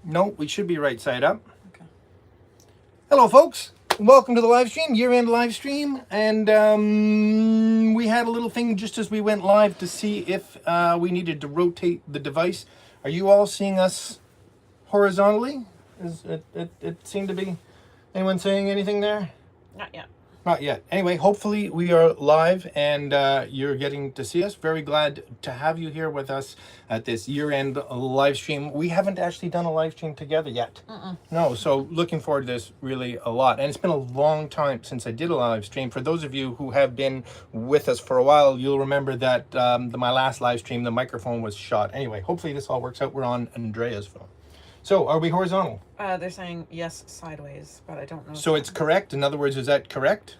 No, we should be right side up. Okay. Hello, folks. Welcome to the live stream, year-end live stream. And we had a little thing just as we went live to see if we needed to rotate the device. Are you all seeing us horizontally? It seemed to be. Anyone saying anything there? Not yet. Not yet. Anyway, hopefully we are live and you're getting to see us. Very glad to have you here with us at this year-end live stream. We haven't actually done a live stream together yet. No, so looking forward to this really a lot. And it's been a long time since I did a live stream. For those of you who have been with us for a while, you'll remember that my last live stream, the microphone was shot. Anyway, hopefully this all works out. We're on Andrea's phone. So, are we horizontal? They're saying yes, sideways, but I don't know. So it's correct? In other words, is that correct?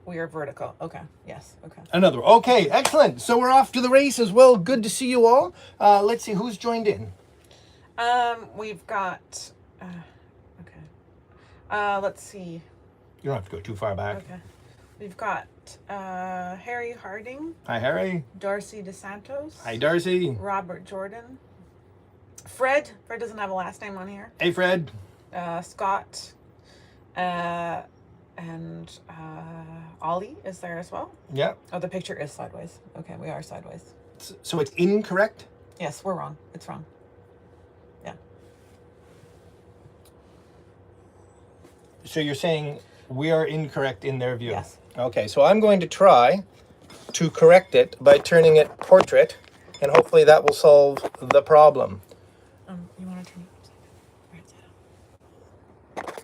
We are vertical. Okay. Yes. Okay. Another. Okay, excellent. So we're off to the races. Well, good to see you all. Let's see who's joined in. We've got. Okay. Let's see. You don't have to go too far back. Okay. We've got Harry Harding. Hi, Harry. Darcy DeSantos. Hi, Darcy. Robert Jordan. Fred. Fred doesn't have a last name on here. Hey, Fred. Scott. And Ollie is there as well. Yeah. Oh, the picture is sideways. Okay, we are sideways. So it's incorrect? Yes, we're wrong. It's wrong. Yeah. So you're saying we are incorrect in their view? Yes. Okay, so I'm going to try to correct it by turning it portrait, and hopefully that will solve the problem. You want to turn it right side up?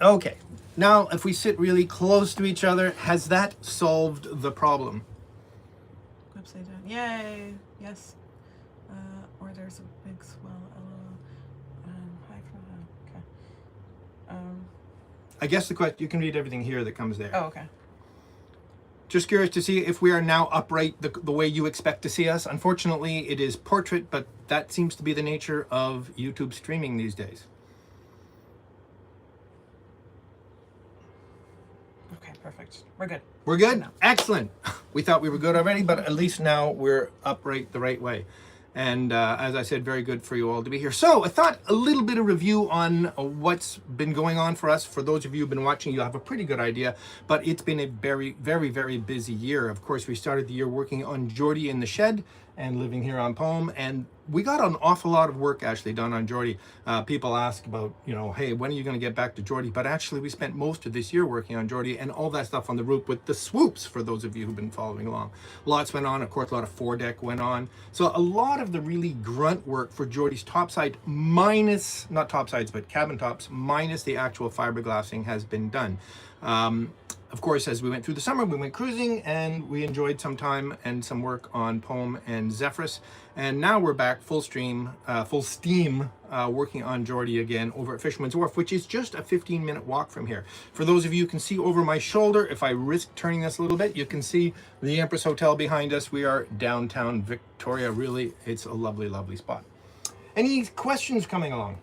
Okay, now if we sit really close to each other, has that solved the problem? Upside down. Yay. Yes. Or there's a big swell. Hi from okay. I guess the question, you can read everything here that comes there. Oh, okay. Just curious to see if we are now upright the way you expect to see us. Unfortunately, it is portrait, but that seems to be the nature of YouTube streaming these days. Okay, perfect. We're good. We're good? Excellent. We thought we were good already, but at least now we're upright the right way. And as I said, very good for you all to be here. So I thought a little bit of review on what's been going on for us. For those of you who've been watching, you'll have a pretty good idea, but it's been a very, very, very busy year. Of course, we started the year working on Geordie in the shed and living here on Pome, and we got an awful lot of work actually done on Geordie. People ask about, you know, hey, when are you going to get back to Geordie? But actually we spent most of this year working on Geordie and all that stuff on the roof with the swoops, for those of you who've been following along. Lots went on, of course, a lot of foredeck went on. So a lot of the really grunt work for Geordie's topside, minus, not topsides, but cabin tops, minus the actual fiberglassing has been done. Of course, as we went through the summer, we went cruising and we enjoyed some time and some work on Pome and Zephyrus. And now we're back full steam, working on Geordie again over at Fisherman's Wharf, which is just a 15-minute walk from here. For those of you who can see over my shoulder, if I risk turning this a little bit, you can see the Empress Hotel behind us. We are downtown Victoria. Really, it's a lovely, lovely spot. Any questions coming along?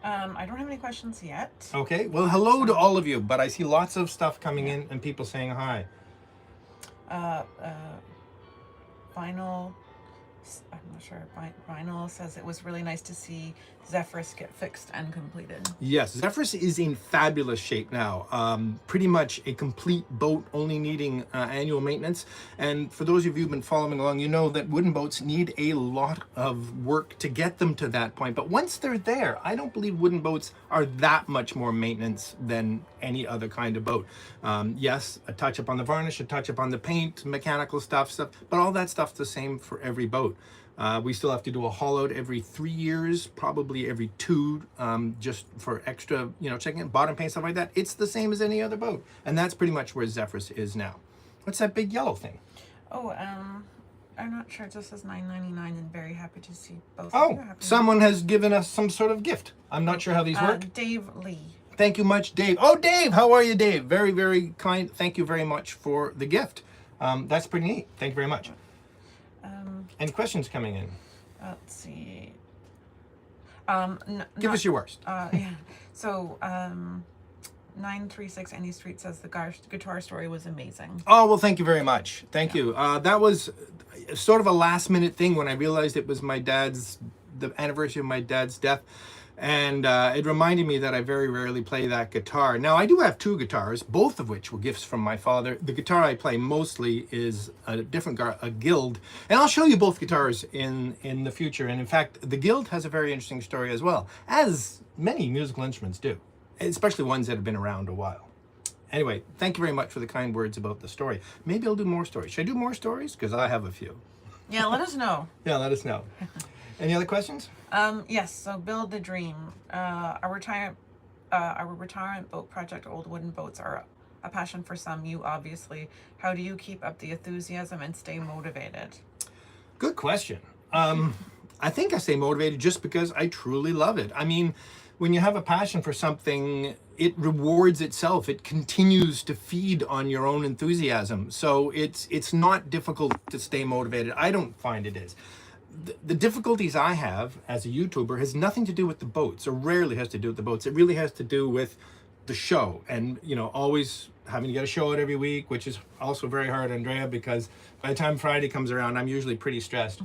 I don't have any questions yet. Okay, well, hello to all of you, but I see lots of stuff coming in and people saying hi. Final, I'm not sure, Final says it was really nice to see Zephyrus get fixed and completed. Yes, Zephyrus is in fabulous shape now. Pretty much a complete boat, only needing annual maintenance. And for those of you who've been following along, you know that wooden boats need a lot of work to get them to that point. But once they're there, I don't believe wooden boats are that much more maintenance than any other kind of boat. Yes, a touch up on the varnish, a touch up on the paint, mechanical stuff, but all that stuff's the same for every boat. We still have to do a haul out every 3 years, probably every 2, just for extra, you know, checking it, bottom paint, stuff like that. It's the same as any other boat. And that's pretty much where Zephyrus is now. What's that big yellow thing? Oh, I'm not sure. It just says $9.99 and very happy to see both of you. Oh, someone has given us some sort of gift. I'm not sure how these work. Dave Lee. Thank you much, Dave. Oh, Dave, how are you, Dave? Very, very kind. Thank you very much for the gift. That's pretty neat. Thank you very much. Any questions coming in? Let's see. Give us your worst. Yeah. So 936 Any Street says the guitar story was amazing. Oh, well, thank you very much. Thank you. That was sort of a last minute thing when I realized it was the anniversary of my dad's death. And it reminded me that I very rarely play that guitar. Now, I do have two guitars, both of which were gifts from my father. The guitar I play mostly is a different a Guild. And I'll show you both guitars in the future. And in fact, the Guild has a very interesting story as well, as many musical instruments do, especially ones that have been around a while. Anyway, thank you very much for the kind words about the story. Maybe I'll do more stories. Should I do more stories? Because I have a few. Yeah, let us know. Yeah, let us know. Any other questions? Yes, so Build the Dream. Our retirement boat project, Old Wooden Boats, are a passion for some, you obviously. How do you keep up the enthusiasm and stay motivated? Good question. I think I stay motivated just because I truly love it. I mean, when you have a passion for something, it rewards itself. It continues to feed on your own enthusiasm. So it's not difficult to stay motivated. I don't find it is. The difficulties I have as a YouTuber has nothing to do with the boats, or rarely has to do with the boats. It really has to do with the show, and always having to get a show out every week, which is also very hard, Andrea, because by the time Friday comes around, I'm usually pretty stressed.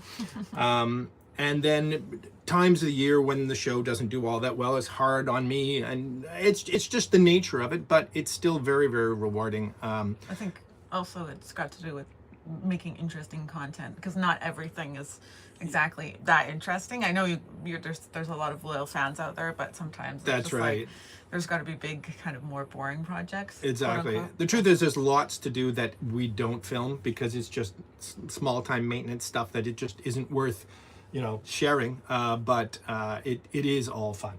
And then times of the year when the show doesn't do all that well is hard on me, and it's just the nature of it, but it's still very, very rewarding. I think also it's got to do with making interesting content, because not everything is exactly that interesting. I know there's a lot of loyal fans out there, but sometimes That's right. Like, there's got to be big, kind of more boring projects. Exactly. The truth is, there's lots to do that we don't film because it's just small time maintenance stuff that it just isn't worth, sharing. But it is all fun.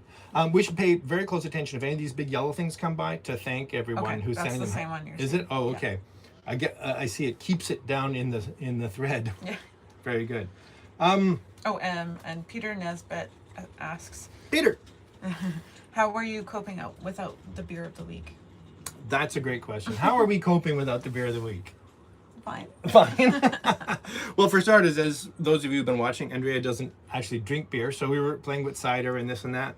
We should pay very close attention if any of these big yellow things come by to thank everyone who's sending them. That's the same one you're Is saying. it? Oh, okay. Yeah. I see it keeps it down in the thread. Yeah. Very good. And Peter Nesbitt asks, Peter, how are you coping without the beer of the week? That's a great question. How are we coping without the beer of the week? Fine. Well, for starters, as those of you who've been watching, Andrea doesn't actually drink beer, so we were playing with cider and this and that.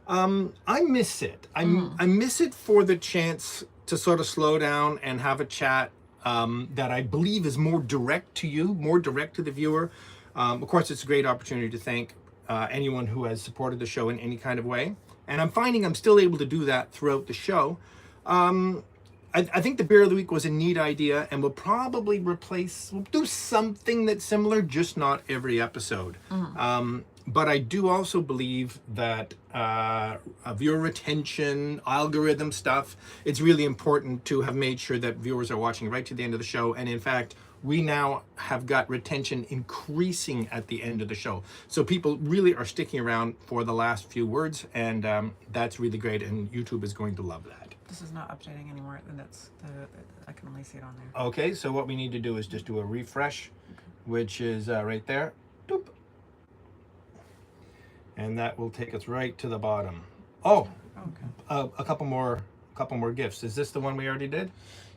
I miss it. I miss it for the chance to sort of slow down and have a chat that I believe is more direct to you, more direct to the viewer. Of course, it's a great opportunity to thank anyone who has supported the show in any kind of way. And I'm finding I'm still able to do that throughout the show. I think the beer of the week was a neat idea, and we'll probably we'll do something that's similar, just not every episode. But I do also believe that viewer retention, algorithm stuff, it's really important to have made sure that viewers are watching right to the end of the show. And in fact, we now have got retention increasing at the end of the show. So people really are sticking around for the last few words, and that's really great, and YouTube is going to love that. This is not updating anymore, and I can only see it on there. Okay, so what we need to do is just do a refresh, which is right there. Doop. And that will take us right to the bottom. Oh, okay. A couple more gifts. Is this the one we already did?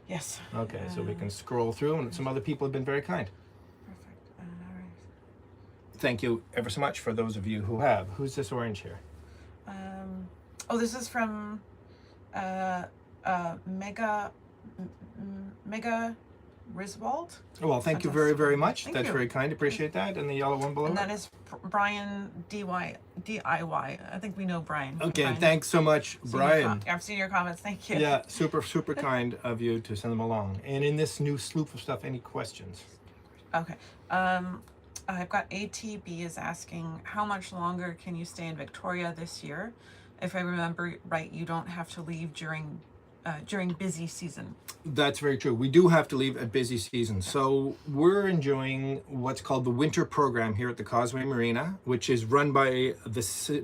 Yes. Okay, so we can scroll through, and some other people have been very kind. Perfect. All right. Thank you ever so much for those of you who have. Who's this orange here? This is from Mega Riswald. Well, thank you very, very much. Thank That's you. very kind. Appreciate that. And the yellow one below. And that is Brian DIY. I think we know Brian. Okay, Brian. Thanks so much, Brian. I've seen your comments. Thank you. Yeah, super, super kind of you to send them along. And in this new sloop of stuff, any questions? Okay. I've got ATB is asking, how much longer can you stay in Victoria this year? If I remember right, you don't have to leave during busy season. That's very true. We do have to leave at busy season. So we're enjoying what's called the winter program here at the Causeway Marina, which is run by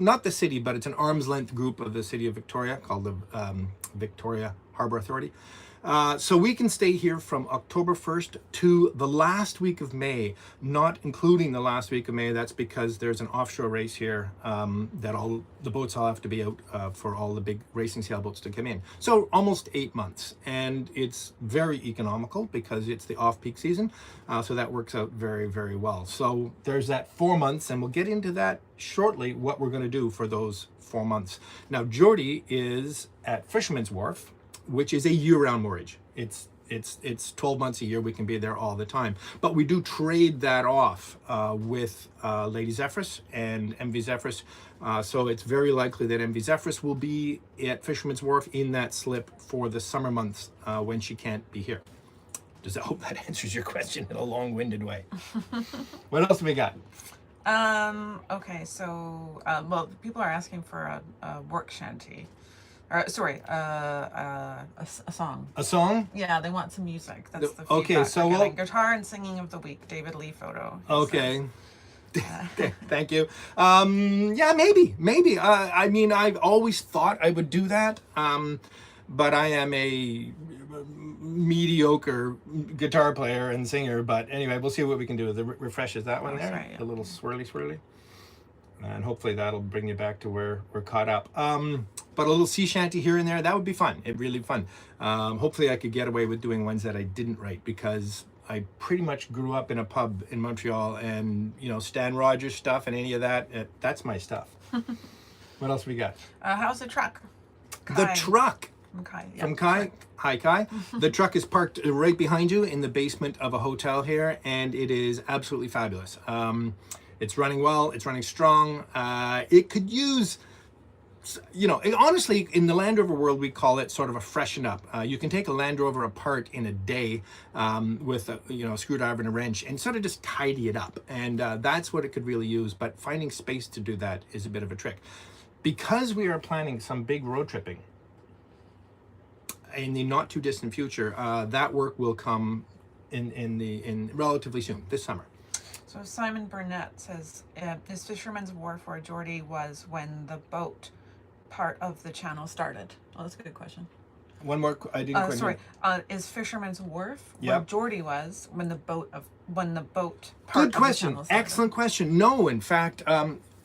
not the city, but it's an arm's length group of the city of Victoria called the Victoria Harbour Authority. So we can stay here from October 1st to the last week of May, not including the last week of May. That's because there's an offshore race here that all the boats all have to be out for all the big racing sailboats to come in. So almost 8 months, and it's very economical because it's the off-peak season. So that works out very, very well. So there's that 4 months, and we'll get into that shortly, what we're going to do for those 4 months. Now, Geordie is at Fisherman's Wharf, which is a year-round moorage. It's 12 months a year. We can be there all the time. But we do trade that off with Lady Zephyrus and MV Zephyrus. So it's very likely that MV Zephyrus will be at Fisherman's Wharf in that slip for the summer months when she can't be here. I hope that answers your question in a long-winded way. What else do we got? Okay, so, well, people are asking for a work shanty. Sorry, a song. A song? Yeah, they want some music. That's the okay, feedback so we're we'll... getting. Guitar and singing of the week, David Lee photo. Okay. Thank you. Yeah, maybe. I mean, I've always thought I would do that, but I am a mediocre guitar player and singer. But anyway, we'll see what we can do. The refresh is that one there, right, yeah. the little swirly. And hopefully that'll bring you back to where we're caught up. But a little sea shanty here and there, that would be fun. It'd really be fun. Hopefully I could get away with doing ones that I didn't write, because I pretty much grew up in a pub in Montreal, and Stan Rogers stuff and any of that, that's my stuff. What else we got? How's the truck? The truck. From Kai. Yeah, From Kai. Hi, Kai. The truck is parked right behind you in the basement of a hotel here, and it is absolutely fabulous. It's running well. It's running strong. It could use, honestly, in the Land Rover world, we call it sort of a freshen up. You can take a Land Rover apart in a day with a screwdriver and a wrench and sort of just tidy it up. And that's what it could really use. But finding space to do that is a bit of a trick. Because we are planning some big road tripping in the not too distant future, that work will come in relatively soon, this summer. So Simon Burnett says, his Fisherman's Wharf where Geordie was when the boat part of the channel started. Oh, that's a good question. One more, I didn't quite sorry. Is Fisherman's Wharf Yep. where Geordie was when the boat part Good of question. the channel started? Excellent question. No, in fact,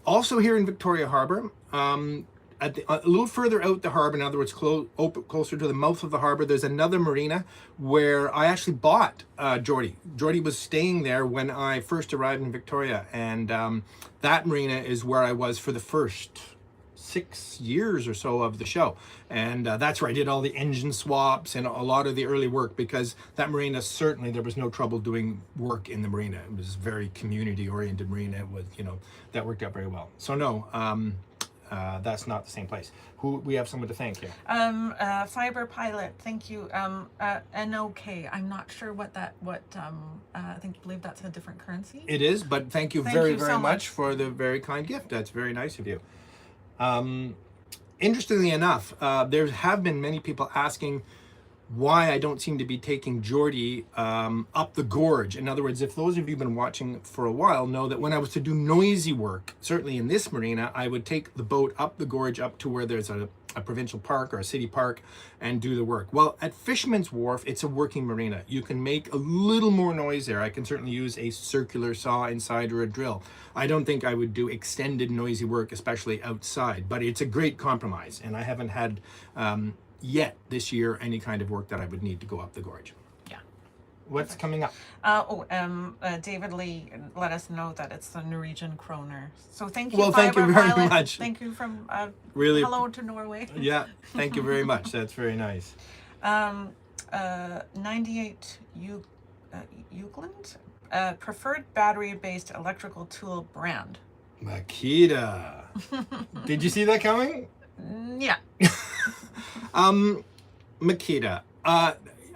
also here in Victoria Harbour, a little further out the harbour, in other words, closer to the mouth of the harbour, there's another marina where I actually bought Geordie. Geordie was staying there when I first arrived in Victoria, and that marina is where I was for the first 6 years or so of the show. And that's where I did all the engine swaps and a lot of the early work, because that marina, certainly there was no trouble doing work in the marina. It was a very community-oriented marina. It was, that worked out very well. So no, that's not the same place. We have someone to thank here. Fiber Pilot, thank you. NOK, I'm not sure what I believe that's a different currency. It is, but thank you Thank very you so much much for the very kind gift. That's very nice of you. Interestingly enough, there have been many people asking why I don't seem to be taking Geordie up the gorge. In other words, if those of you who've been watching for a while know that when I was to do noisy work, certainly in this marina, I would take the boat up the gorge up to where there's a provincial park or a city park and do the work. Well, at Fisherman's Wharf, it's a working marina. You can make a little more noise there. I can certainly use a circular saw inside or a drill. I don't think I would do extended noisy work, especially outside, but it's a great compromise. And I haven't had yet this year any kind of work that I would need to go up the gorge. Yeah. What's coming up? David Lee let us know that it's the Norwegian kroner. So thank you. Well, thank you Fiber very Pilot. much. Thank you from Really. hello to Norway. Yeah, thank you very much. That's very nice. 98 Euclid, preferred battery-based electrical tool brand. Makita. Did you see that coming? Yeah. Makita. I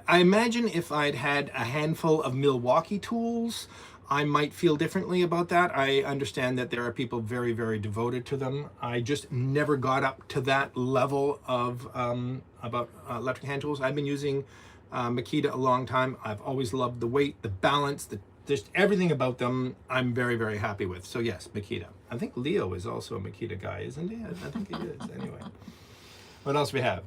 imagine if I'd had a handful of Milwaukee tools, I might feel differently about that. I understand that there are people very, very devoted to them. I just never got up to that level of about electric hand tools. I've been using Makita a long time. I've always loved the weight, the balance, just everything about them I'm very, very happy with. So yes, Makita. I think Leo is also a Makita guy, isn't he? I think he is, anyway. What else we have?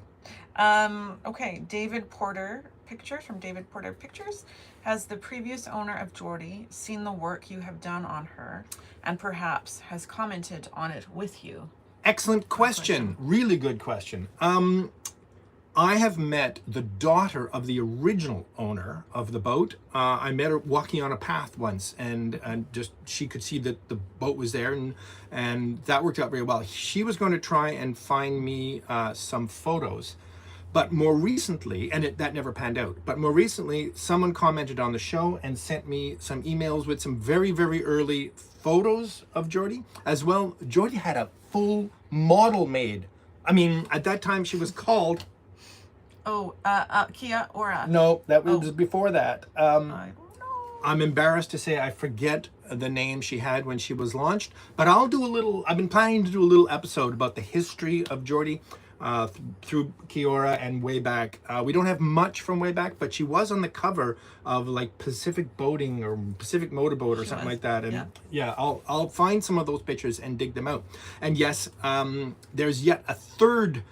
Okay, David Porter Pictures from David Porter Pictures. Has the previous owner of Geordie seen the work you have done on her and perhaps has commented on it with you? Excellent question. Really good question. I have met the daughter of the original owner of the boat. I met her walking on a path once, and just she could see that the boat was there, and that worked out very well. She was going to try and find me some photos, but more recently, and that never panned out. But more recently, someone commented on the show and sent me some emails with some very, very early photos of Geordie as well. Geordie had a full model made. I mean, at that time she was called. Oh, Kia Ora. No, that was before that. I don't know. I'm embarrassed to say I forget the name she had when she was launched, but I've been planning to do a little episode about the history of Geordie through Kiora and way back. We don't have much from way back, but she was on the cover of like Pacific Boating or Pacific Motorboat or something like that. And yeah, I'll find some of those pictures and dig them out. And yes, there's yet a third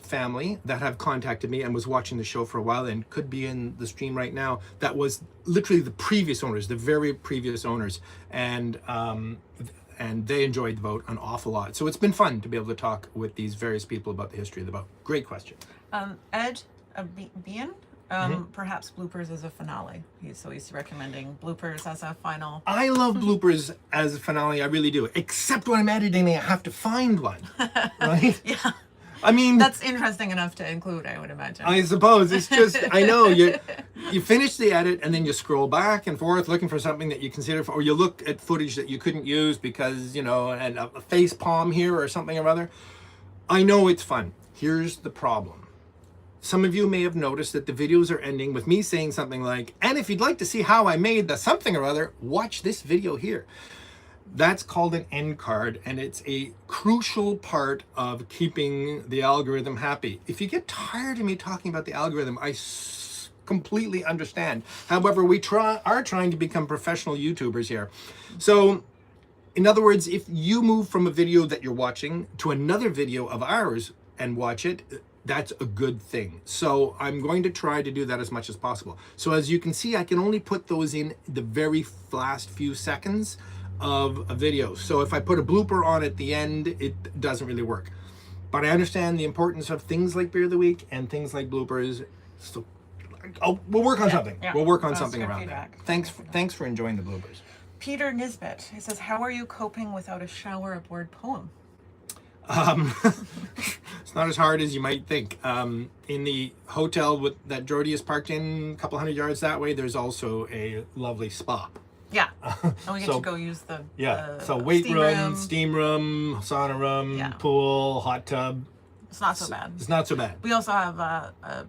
family that have contacted me and was watching the show for a while and could be in the stream right now. That was literally the previous owners, the very previous owners, and they enjoyed the boat an awful lot. So it's been fun to be able to talk with these various people about the history of the boat. Great question. Ed Bean, perhaps bloopers as a finale. So he's recommending bloopers as a final. I love bloopers as a finale, I really do. Except when I'm editing, I have to find one, right? Yeah. I mean, that's interesting enough to include, I would imagine. I suppose it's just, I know you finish the edit and then you scroll back and forth looking for something that you consider, or you look at footage that you couldn't use because, and a face palm here or something or other. I know it's fun. Here's the problem. Some of you may have noticed that the videos are ending with me saying something like, and if you'd like to see how I made the something or other, watch this video here. That's called an end card, and it's a crucial part of keeping the algorithm happy. If you get tired of me talking about the algorithm, I completely understand. However, we are trying to become professional YouTubers here. So, in other words, if you move from a video that you're watching to another video of ours and watch it, that's a good thing. So I'm going to try to do that as much as possible. So as you can see, I can only put those in the very last few seconds of a video. So if I put a blooper on at the end, it doesn't really work. But I understand the importance of things like Beer of the Week and things like bloopers. So we'll work on something. Yeah. We'll work on something around feedback. That. Thanks for enjoying the bloopers. Peter Nisbet, he says, how are you coping without a shower aboard poem? It's not as hard as you might think. In the hotel that Geordie is parked in, a couple hundred yards that way, there's also a lovely spa. Yeah, and we get to go use the so weight room, steam room, sauna room, pool, hot tub. It's not so bad. It's not so bad. We also have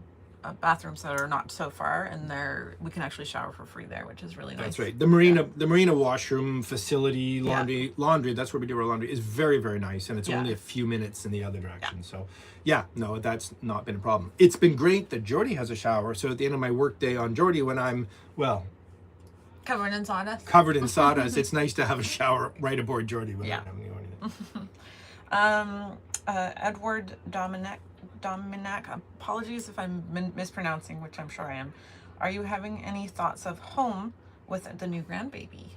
bathrooms that are not so far, and we can actually shower for free there, which is really nice. That's right. The marina washroom facility, laundry. That's where we do our laundry. Is very, very nice, and it's only a few minutes in the other direction. So, no, that's not been a problem. It's been great that Geordie has a shower. So at the end of my work day on Geordie, when I'm covered in sawdust. Covered in sawdust. It's nice to have a shower right aboard Geordie without having to do anything. Edward Dominic, apologies if I'm mispronouncing, which I'm sure I am. Are you having any thoughts of home with the new grandbaby?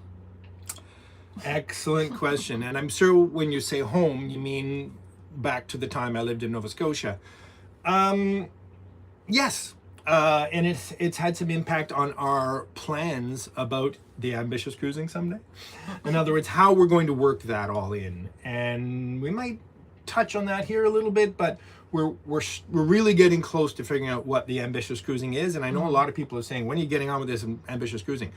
Excellent question. And I'm sure when you say home, you mean back to the time I lived in Nova Scotia. Yes. And it's had some impact on our plans about the ambitious cruising someday. In other words, how we're going to work that all in. And we might touch on that here a little bit, but we're really getting close to figuring out what the ambitious cruising is. And I know a lot of people are saying, when are you getting on with this ambitious cruising?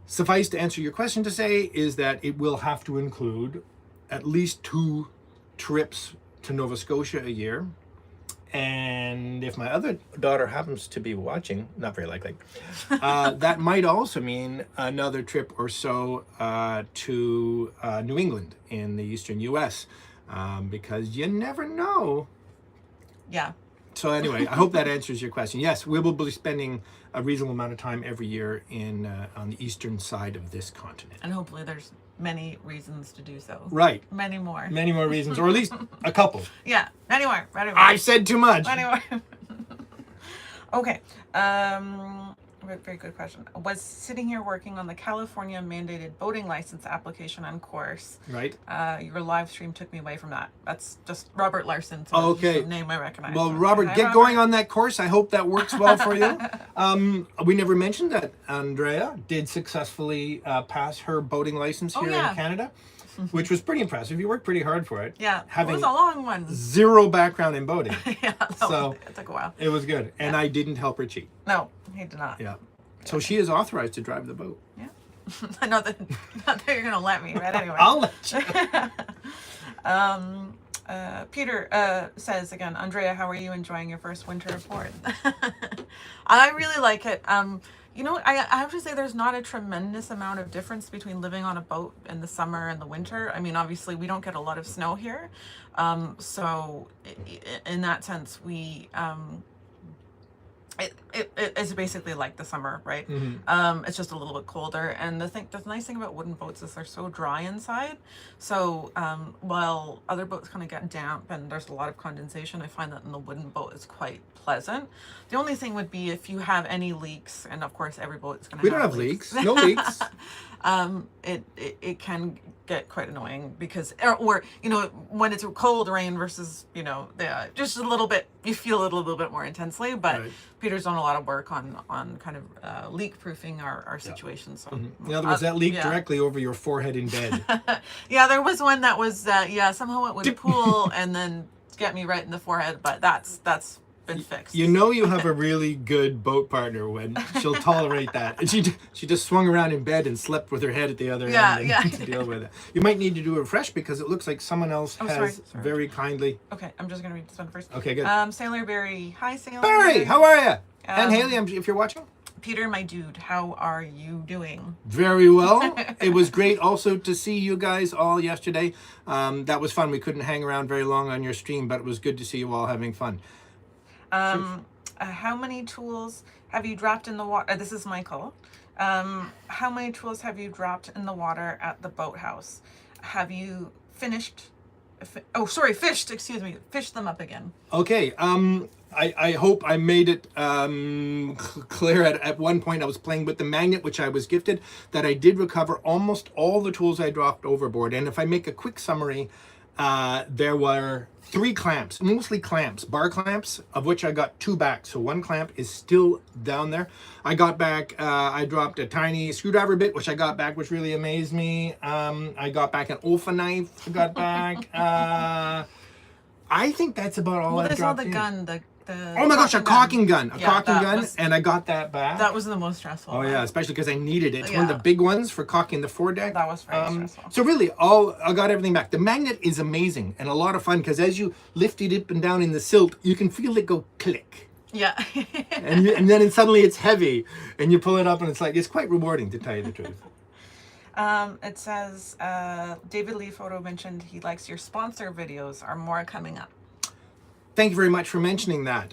Suffice to answer your question to say is that it will have to include at least 2 trips to Nova Scotia a year. And if my other daughter happens to be watching, not very likely, that might also mean another trip or so to New England in the eastern U.S. Because you never know. Yeah. So anyway, I hope that answers your question. Yes, we will be spending a reasonable amount of time every year on the eastern side of this continent. And hopefully there's many reasons to do so. Right. Many more. Many more reasons, or at least a couple. Yeah. Many more. I said too much. Many more. Okay. Very good question. Was sitting here working on the California mandated boating license application and course. Right. Your live stream took me away from that. That's just Robert Larson. So Okay. Just a name I recognize. Well, Robert, get going on that course. I hope that works well for you. We never mentioned that Andrea did successfully pass her boating license here in Canada, which was pretty impressive. You worked pretty hard for it. Yeah, having it was a long one. Zero background in boating. Yeah, it took a while. It was good, and I didn't help her cheat. No, he did not. Yeah. So she is authorized to drive the boat. Yeah. not that you're gonna let me, but anyway. I'll let you. Peter says again, Andrea, how are you enjoying your first winter aboard? I really like it. You know, I have to say there's not a tremendous amount of difference between living on a boat in the summer and the winter. I mean, obviously we don't get a lot of snow here. So in that sense, we, it's basically like the summer, right? Mm-hmm. It's just a little bit colder. And the nice thing about wooden boats is they're so dry inside. So while other boats kind of get damp and there's a lot of condensation, I find that in the wooden boat it's quite pleasant. The only thing would be if you have any leaks, and of course every boat is going to We don't have leaks. No leaks. It can get quite annoying because, or you know, when it's cold rain versus, you know, just a little bit, you feel it a little bit more intensely. But Right. Peter's done a lot of work on kind of leak proofing our situation. So In other words, that leaked directly over your forehead in bed. yeah, there was one that was somehow it would pool and then get me right in the forehead, but that's been fixed. You know you have a really good boat partner when she'll tolerate that. And she just swung around in bed and slept with her head at the other end to deal with it. You might need to do it fresh because it looks like someone else has sorry. very kindly. Okay, I'm just gonna read this one first. Okay, good. Sailor Barry. Hi, Sailor Barry, how are you? And Haley, if you're watching. Peter, my dude, how are you doing? Very well. It was great also to see you guys all yesterday. That was fun. We couldn't hang around very long on your stream, but it was good to see you all having fun. How many tools have you dropped in the water? This is Michael. How many tools have you dropped in the water at the boathouse? Have you fished? Excuse me. Fished them up again. Okay. I hope I made it clear at one point I was playing with the magnet, which I was gifted, that I did recover almost all the tools I dropped overboard. And if I make a quick summary, there were 3 clamps, mostly clamps, bar clamps, of which I got 2 back. So 1 clamp is still down there. I got back, I dropped a tiny screwdriver bit, which I got back, which really amazed me. I got back an Olfa knife, I got back. I think that's about all I dropped. Well, there's all the gun, oh my gosh, a caulking gun. And I got that back. That was the most stressful. Oh yeah, especially because I needed it. It's one of the big ones for caulking the foredeck. That was very stressful. So really, I got everything back. The magnet is amazing and a lot of fun because as you lift it up and down in the silt, you can feel it go click. Yeah. and then suddenly it's heavy and you pull it up and it's quite rewarding, to tell you the truth. It says, David Lee Photo mentioned he likes your sponsor videos. Are more coming up? Thank you very much for mentioning that.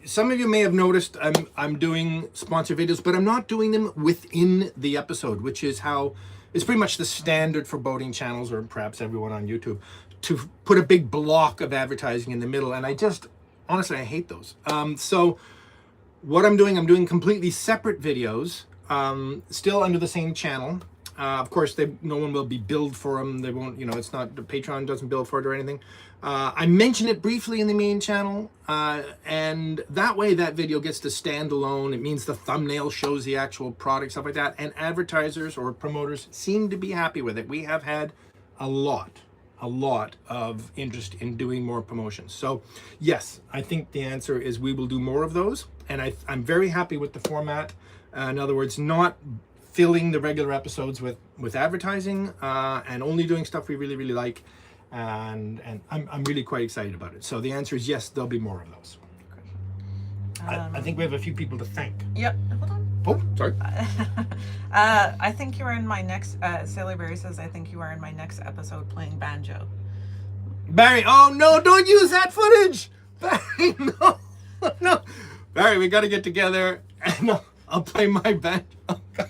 Some of you may have noticed I'm doing sponsor videos, but I'm not doing them within the episode, which is how it's pretty much the standard for boating channels, or perhaps everyone on YouTube, to put a big block of advertising in the middle. And honestly, I hate those. So what I'm doing completely separate videos, still under the same channel. Of course, no one will be billed for them. They won't, it's not, the Patreon doesn't bill for it or anything. I mention it briefly in the main channel, and that way that video gets to stand alone. It means the thumbnail shows the actual product, stuff like that, and advertisers or promoters seem to be happy with it. We have had a lot of interest in doing more promotions. So yes, I think the answer is we will do more of those, and I'm very happy with the format. In other words, not filling the regular episodes with advertising, and only doing stuff we really, really like. And I'm really quite excited about it. So the answer is yes, there'll be more of those. I think we have a few people to thank. Yep. Hold on. Oh, sorry. I think you are in my next, Sailor Barry says, I think you are in my next episode playing banjo. Barry, oh no, don't use that footage! Barry, no. Barry, we gotta get together and I'll play my banjo. Oh, God.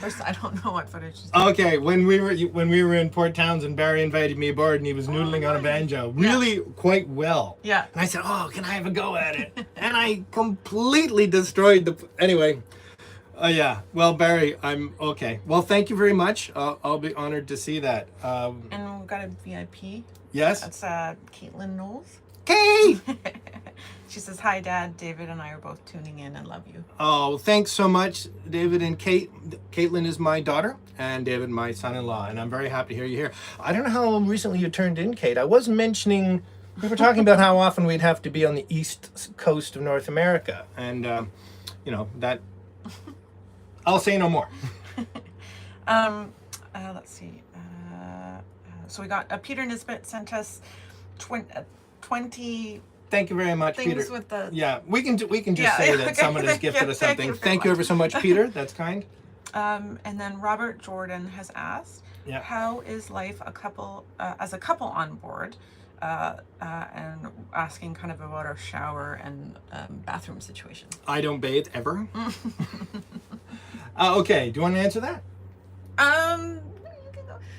First, I don't know what footage is. Okay, when we were in Port Townsend, Barry invited me aboard, and he was noodling on a banjo, really quite well. Yeah. And I said, "Oh, can I have a go at it?" And I completely destroyed the. Anyway, yeah. Well, Barry, I'm okay. Well, thank you very much. I'll be honored to see that. And we've got a VIP. Yes. That's Caitlin Knowles. Kate. She says, "Hi, Dad. David and I are both tuning in and love you." Oh, thanks so much, David and Kate. Caitlin is my daughter, and David, my son-in-law, and I'm very happy to hear you here. I don't know how recently you turned in, Kate. I was mentioning, we were talking about how often we'd have to be on the east coast of North America, and that. I'll say no more. Let's see. So we got Peter Nisbet sent us 20 Thank you very much, things Peter. with the. Yeah, we can just say that okay, someone has gifted us something. Thank you ever so much, Peter. That's kind. And then Robert Jordan has asked, how is life as a couple on board, and asking kind of about our shower and bathroom situation. I don't bathe ever. Okay, do you want to answer that?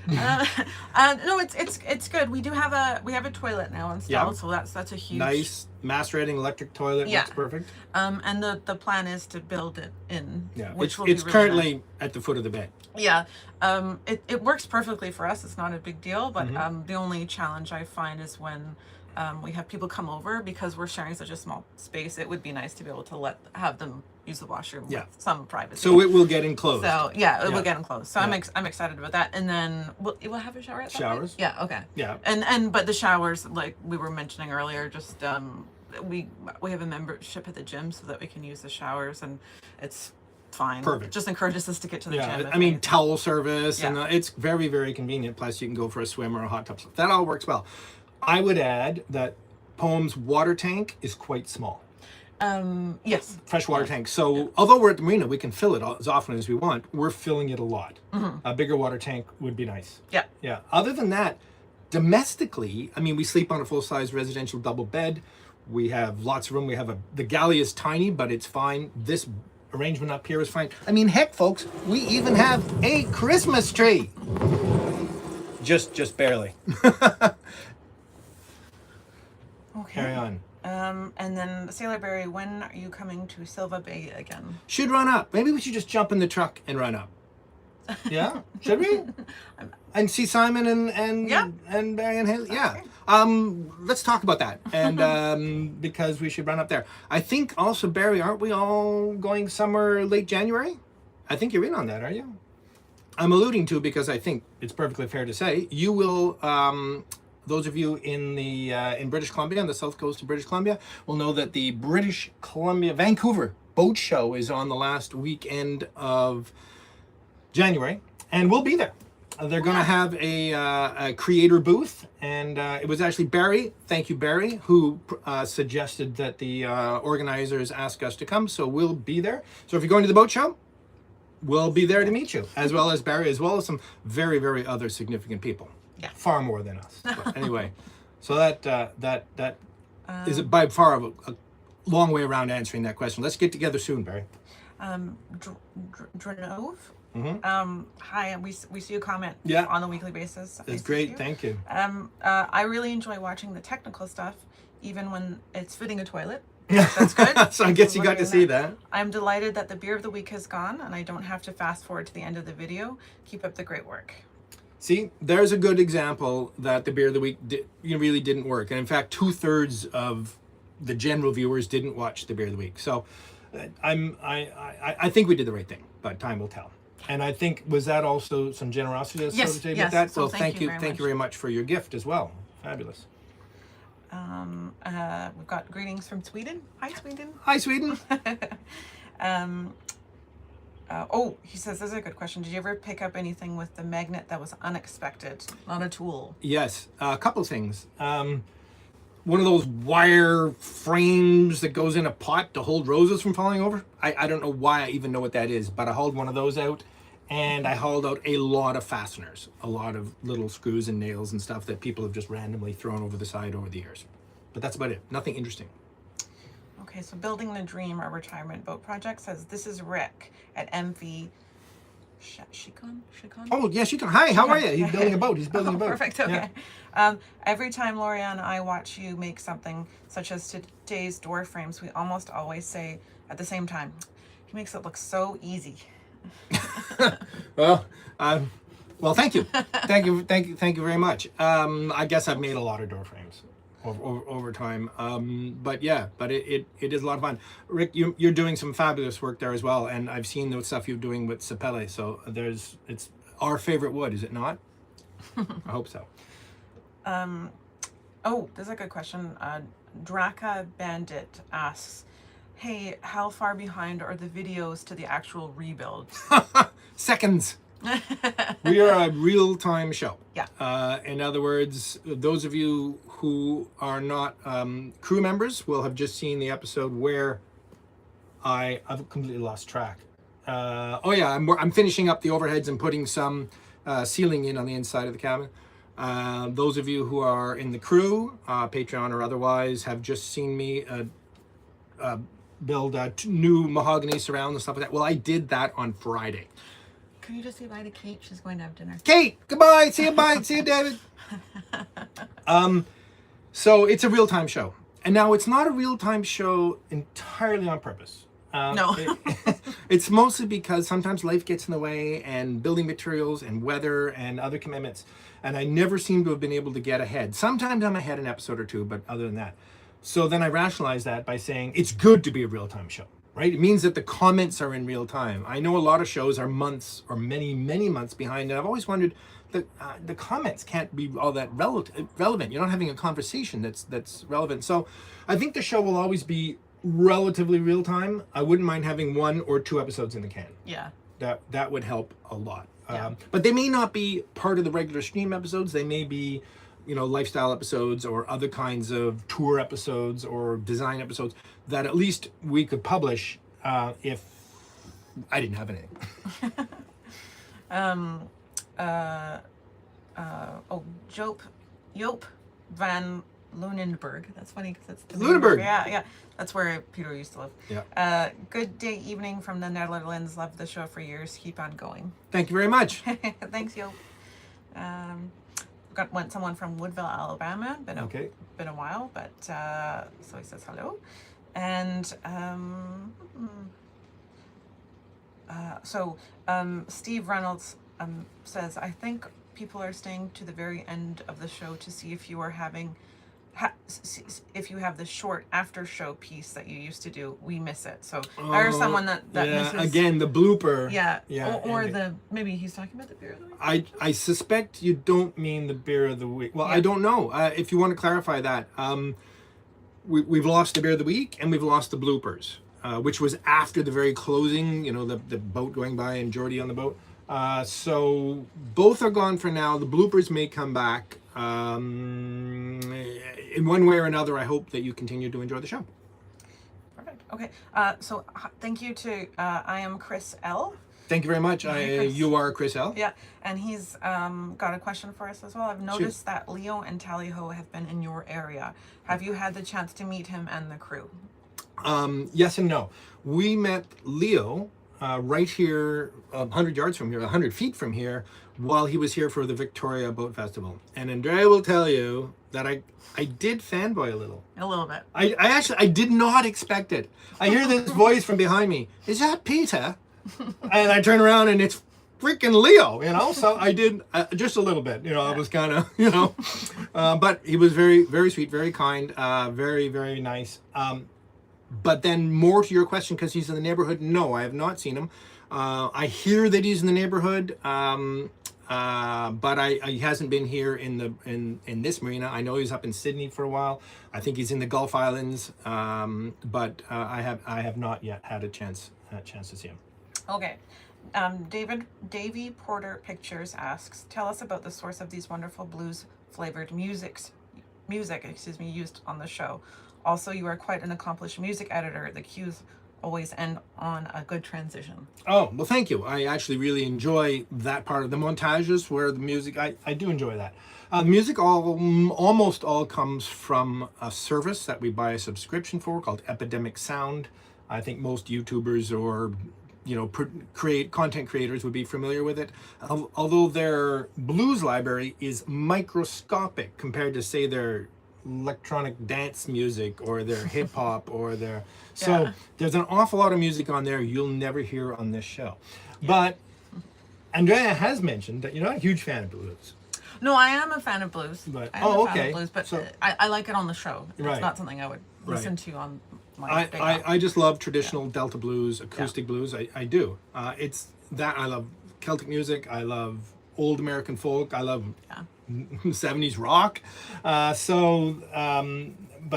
No, it's good. We have a toilet now installed, so that's a huge nice mass rating electric toilet. Yeah. Looks perfect. And the plan is to build it in. Yeah, which will it's be really currently nice. at the foot of the bed. Yeah. It works perfectly for us. It's not a big deal, but Mm-hmm. the only challenge I find is when we have people come over, because we're sharing such a small space. It would be nice to be able to have them use the washroom with some privacy. So it will get enclosed. So it will get enclosed. So I'm excited about that. And then we'll have a shower at that Showers? point? Yeah. Okay. Yeah. But the showers, like we were mentioning earlier, just we have a membership at the gym so that we can use the showers, and it's fine. Perfect. Just encourages us to get to the gym. I mean, towel service, and Yeah. it's very, very convenient. Plus, you can go for a swim or a hot tub. That all works well. I would add that Poem's water tank is quite small. Yes. Freshwater tank. So although we're at the marina, we can fill it as often as we want. We're filling it a lot. A bigger water tank would be nice. Yeah. Yeah. Other than that, domestically, I mean, we sleep on a full-size residential double bed. We have lots of room. The galley is tiny, but it's fine. This arrangement up here is fine. I mean, heck, folks, we even have a Christmas tree. Just barely. Okay. Carry on. And then Sailor Berry, when are you coming to Silva Bay again? Should run up. Maybe we should just jump in the truck and run up. Yeah? Should we? And see Simon and Barry and Haley? Yeah. Okay. Let's talk about that. And because we should run up there. I think also, Barry, aren't we all going somewhere late January? I think you're in on that, are you? I'm alluding to, because I think it's perfectly fair to say, you will, those of you in British Columbia, on the south coast of British Columbia, will know that the British Columbia Vancouver Boat Show is on the last weekend of January, and we'll be there. They're going to have a creator booth, and it was actually Barry, thank you Barry, who suggested that the organizers ask us to come, so we'll be there. So if you're going to the boat show, we'll be there to meet you, as well as Barry, as well as some very, very other significant people. Yeah. Far more than us. But anyway, so that is by far a long way around answering that question. Let's get together soon, Barry. Dranove. Mm-hmm. Hi, we see you comment Yeah. on a weekly basis. It's Nice to great. see you. Thank you. I really enjoy watching the technical stuff, even when it's fitting a toilet. That's good. So I guess you got to see that. I'm delighted that the beer of the week has gone, and I don't have to fast forward to the end of the video. Keep up the great work. See, there's a good example that the beer of the week really didn't work. And in fact, 2/3 of the general viewers didn't watch the beer of the week. So I think we did the right thing, but time will tell. And I think, was that also some generosity associated with that? So Well, thank you very much. very much for your gift as well. Fabulous. We've got greetings from Sweden. Hi, Sweden. Hi, Sweden. He says, this is a good question. Did you ever pick up anything with the magnet that was unexpected, not a tool? Yes, a couple things. One of those wire frames that goes in a pot to hold roses from falling over. I don't know why I even know what that is, but I hauled one of those out, and I hauled out a lot of fasteners, a lot of little screws and nails and stuff that people have just randomly thrown over the side over the years. But that's about it. Nothing interesting. Okay, so Building the Dream, our retirement boat project, says, this is Rick at MV Shikon? Oh, yes, you can. Hi, how are you? He's building a boat. He's building a boat. Perfect. Okay. Yeah. Every time Loria and I watch you make something, such as today's door frames, we almost always say at the same time, "He makes it look so easy." Well, thank you, thank you very much. I guess I've made a lot of door frames over time. But yeah, it is a lot of fun. Rick, you're doing some fabulous work there as well, and I've seen the stuff you're doing with sapele. So it's our favorite wood, is it not? I hope so. Oh, there's a good question. Draka Bandit asks, "Hey, how far behind are the videos to the actual rebuild?" Seconds. We are a real-time show. Yeah. In other words, those of you who are not crew members will have just seen the episode where I've completely lost track. I'm finishing up the overheads and putting some ceiling in on the inside of the cabin. Those of you who are in the crew, Patreon or otherwise, have just seen me build new mahogany surround and stuff like that. Well, I did that on Friday. Can you just say bye to Kate? She's going to have dinner. Kate, goodbye. See you, bye. See you, David. So it's a real-time show. And now it's not a real-time show entirely on purpose. No. It's mostly because sometimes life gets in the way, and building materials and weather and other commitments. And I never seem to have been able to get ahead. Sometimes I'm ahead an episode or two, but other than that. So then I rationalize that by saying it's good to be a real-time show. Right? It means that the comments are in real time. I know a lot of shows are months or many, many months behind, and I've always wondered that the comments can't be all that relevant. You're not having a conversation that's relevant. So I think the show will always be relatively real time. I wouldn't mind having 1 or 2 episodes in the can. Yeah. That would help a lot. Yeah. But they may not be part of the regular stream episodes. They may be, lifestyle episodes or other kinds of tour episodes or design episodes that at least we could publish if I didn't have anything. Joop van Lunenburg. That's funny because it's Lunenburg. Yeah. That's where Peter used to live. Yeah. Good day, evening from the Netherlands. Loved the show for years. Keep on going. Thank you very much. Thanks, Joop. Went someone from Woodville, Alabama. Been a while, but so he says hello. And Steve Reynolds says, "I think people are staying to the very end of the show to see if you are having if you have the short after show piece that you used to do. We miss it." So there's someone that misses again the blooper. Yeah. Or maybe he's talking about the beer of the week. I suspect you don't mean the beer of the week. Well, yeah. I don't know. If you want to clarify that, we've lost the beer of the week and we've lost the bloopers, which was after the very closing. The boat going by and Geordie on the boat. So both are gone for now. The bloopers may come back. In one way or another, I hope that you continue to enjoy the show. Perfect. Okay. So thank you to I am Chris L. Thank you very much. You are Chris L. Yeah, and he's got a question for us as well. I've noticed that Leo and Tally-Ho have been in your area. Have you had the chance to meet him and the crew? Yes and no. We met Leo right here, 100 yards from here, 100 feet from here, while he was here for the Victoria Boat Festival. And Andrea will tell you that I did fanboy a little. A little bit. I did not expect it. I hear this voice from behind me. Is that Peter? And I turn around and it's freaking Leo, So I did just a little bit, I was kind of, but he was very, very sweet, very kind, very, very nice. But then more to your question, because he's in the neighborhood, no, I have not seen him. I hear that he's in the neighborhood, but he hasn't been here in this marina. I know he was up in Sydney for a while. I think he's in the Gulf Islands, but I have not yet had a chance to see him. Okay. Davy Porter Pictures asks, "Tell us about the source of these wonderful blues flavored music, used on the show. Also, you are quite an accomplished music editor. The cues always end on a good transition." Oh, well, thank you. I actually really enjoy that part of the montages where the music, I do enjoy that. The music almost all comes from a service that we buy a subscription for called Epidemic Sound. I think most YouTubers or create content creators would be familiar with it. Although their blues library is microscopic compared to, say, their electronic dance music or their hip hop or their so there's an awful lot of music on there you'll never hear on this show. But Andrea has mentioned that you're not a huge fan of blues. No, I am a fan of blues. But I am a fan okay. of blues, but So- I like it on the show. It's Right. not something I would listen to on my day off. I just love traditional Delta blues, acoustic blues. I do. It's that I love Celtic music. I love old American folk. I love 70s rock. But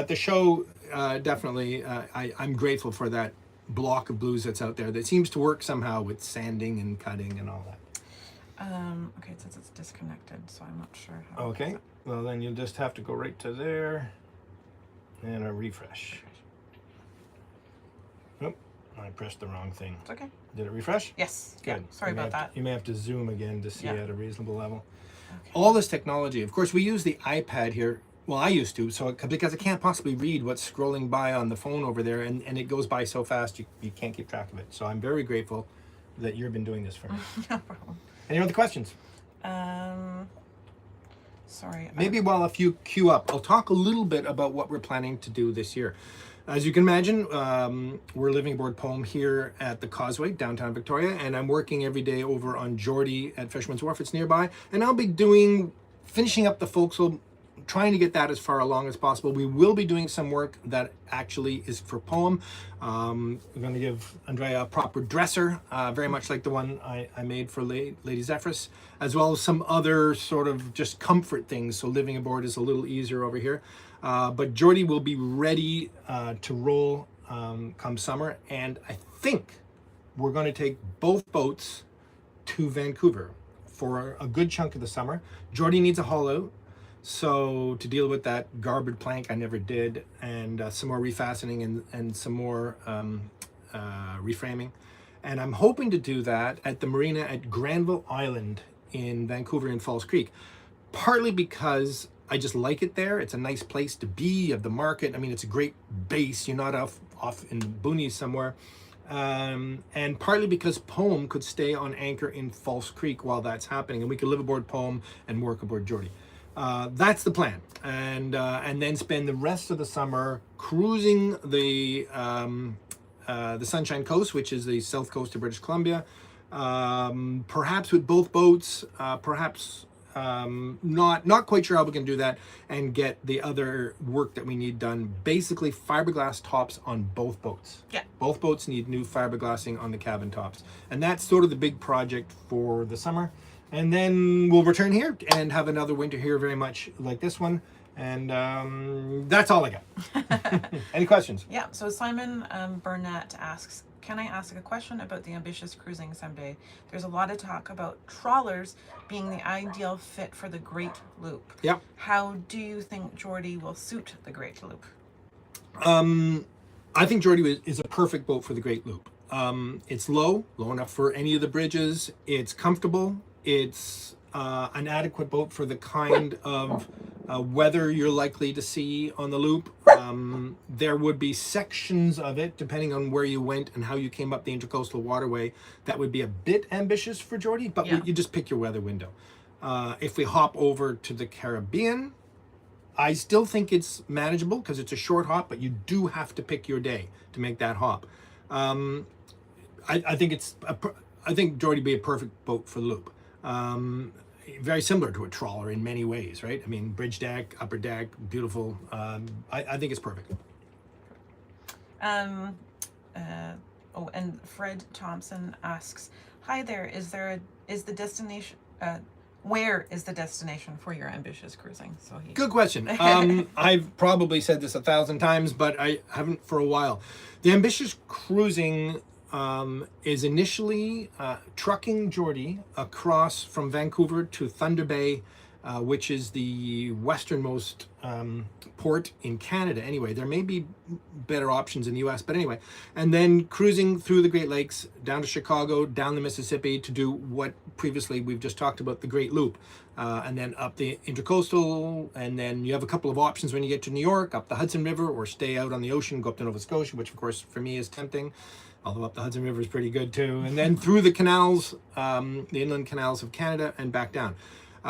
the show definitely, I'm grateful for that block of blues that's out there that seems to work somehow with sanding and cutting and all that. Okay, it says it's disconnected, so I'm not sure how. Okay, well then you'll just have to go right to there and a refresh. Oh, I pressed the wrong thing. It's okay. Did it refresh? Yes. Good. Yeah, sorry You may about have that. to- you may have to zoom again to see at a reasonable level. Okay. All this technology, of course, we use the iPad here. Well, I used to, because I can't possibly read what's scrolling by on the phone over there, and it goes by so fast you can't keep track of it. So I'm very grateful that you've been doing this for me. No problem. Any other questions? Sorry. Maybe while a few queue up, I'll talk a little bit about what we're planning to do this year. As you can imagine, we're living aboard Poem here at the Causeway, downtown Victoria, and I'm working every day over on Geordie at Fisherman's Wharf. It's nearby, and I'll be finishing up the folksel, trying to get that as far along as possible. We will be doing some work that actually is for Poem. I'm going to give Andrea a proper dresser, very much like the one I made for Lady Zephyrus, as well as some other sort of just comfort things. So living aboard is a little easier over here. But Geordie will be ready to roll come summer. And I think we're going to take both boats to Vancouver for a good chunk of the summer. Geordie needs a haul out. So to deal with that garbage plank I never did, and some more refastening and some more reframing. And I'm hoping to do that at the marina at Granville Island in Vancouver in Falls Creek, partly because I just like it there. It's a nice place to be, of the market. I mean, it's a great base. You're not off in the boonies somewhere. And partly because Poem could stay on anchor in Falls Creek while that's happening, and we could live aboard Poem and work aboard Geordie. That's the plan, and then spend the rest of the summer cruising the Sunshine Coast, which is the south coast of British Columbia, perhaps with both boats, perhaps not quite sure how we can do that, and get the other work that we need done. Basically, fiberglass tops on both boats. Yeah. Both boats need new fiberglassing on the cabin tops, and that's sort of the big project for the summer. And then we'll return here and have another winter here very much like this one. And that's all I got. Any questions? Yeah, so Simon Burnett asks, can I ask a question about the ambitious cruising someday? There's a lot of talk about trawlers being the ideal fit for the Great Loop. Yep. How do you think Geordie will suit the Great Loop? I think Geordie is a perfect boat for the Great Loop. It's low enough for any of the bridges. It's comfortable. It's an adequate boat for the kind of weather you're likely to see on the loop. There would be sections of it, depending on where you went and how you came up the Intercoastal Waterway, that would be a bit ambitious for Geordie, but you just pick your weather window. If we hop over to the Caribbean, I still think it's manageable because it's a short hop, but you do have to pick your day to make that hop. I think Geordie would be a perfect boat for the loop. Very similar to a trawler in many ways, right? I mean, bridge deck, upper deck, beautiful. I think it's perfect. And Fred Thompson asks, hi there, where is the destination for your ambitious cruising? So Good question. I've probably said this 1,000 times, but I haven't for a while. The ambitious cruising is initially trucking Geordie across from Vancouver to Thunder Bay, which is the westernmost port in Canada. Anyway, there may be better options in the US, but anyway, and then cruising through the Great Lakes, down to Chicago, down the Mississippi to do what previously we've just talked about, the Great Loop, and then up the Intercoastal, and then you have a couple of options when you get to New York, up the Hudson River, or stay out on the ocean, go up to Nova Scotia, which of course for me is tempting. although up the Hudson River is pretty good too, and then through the canals, the inland canals of Canada, and back down,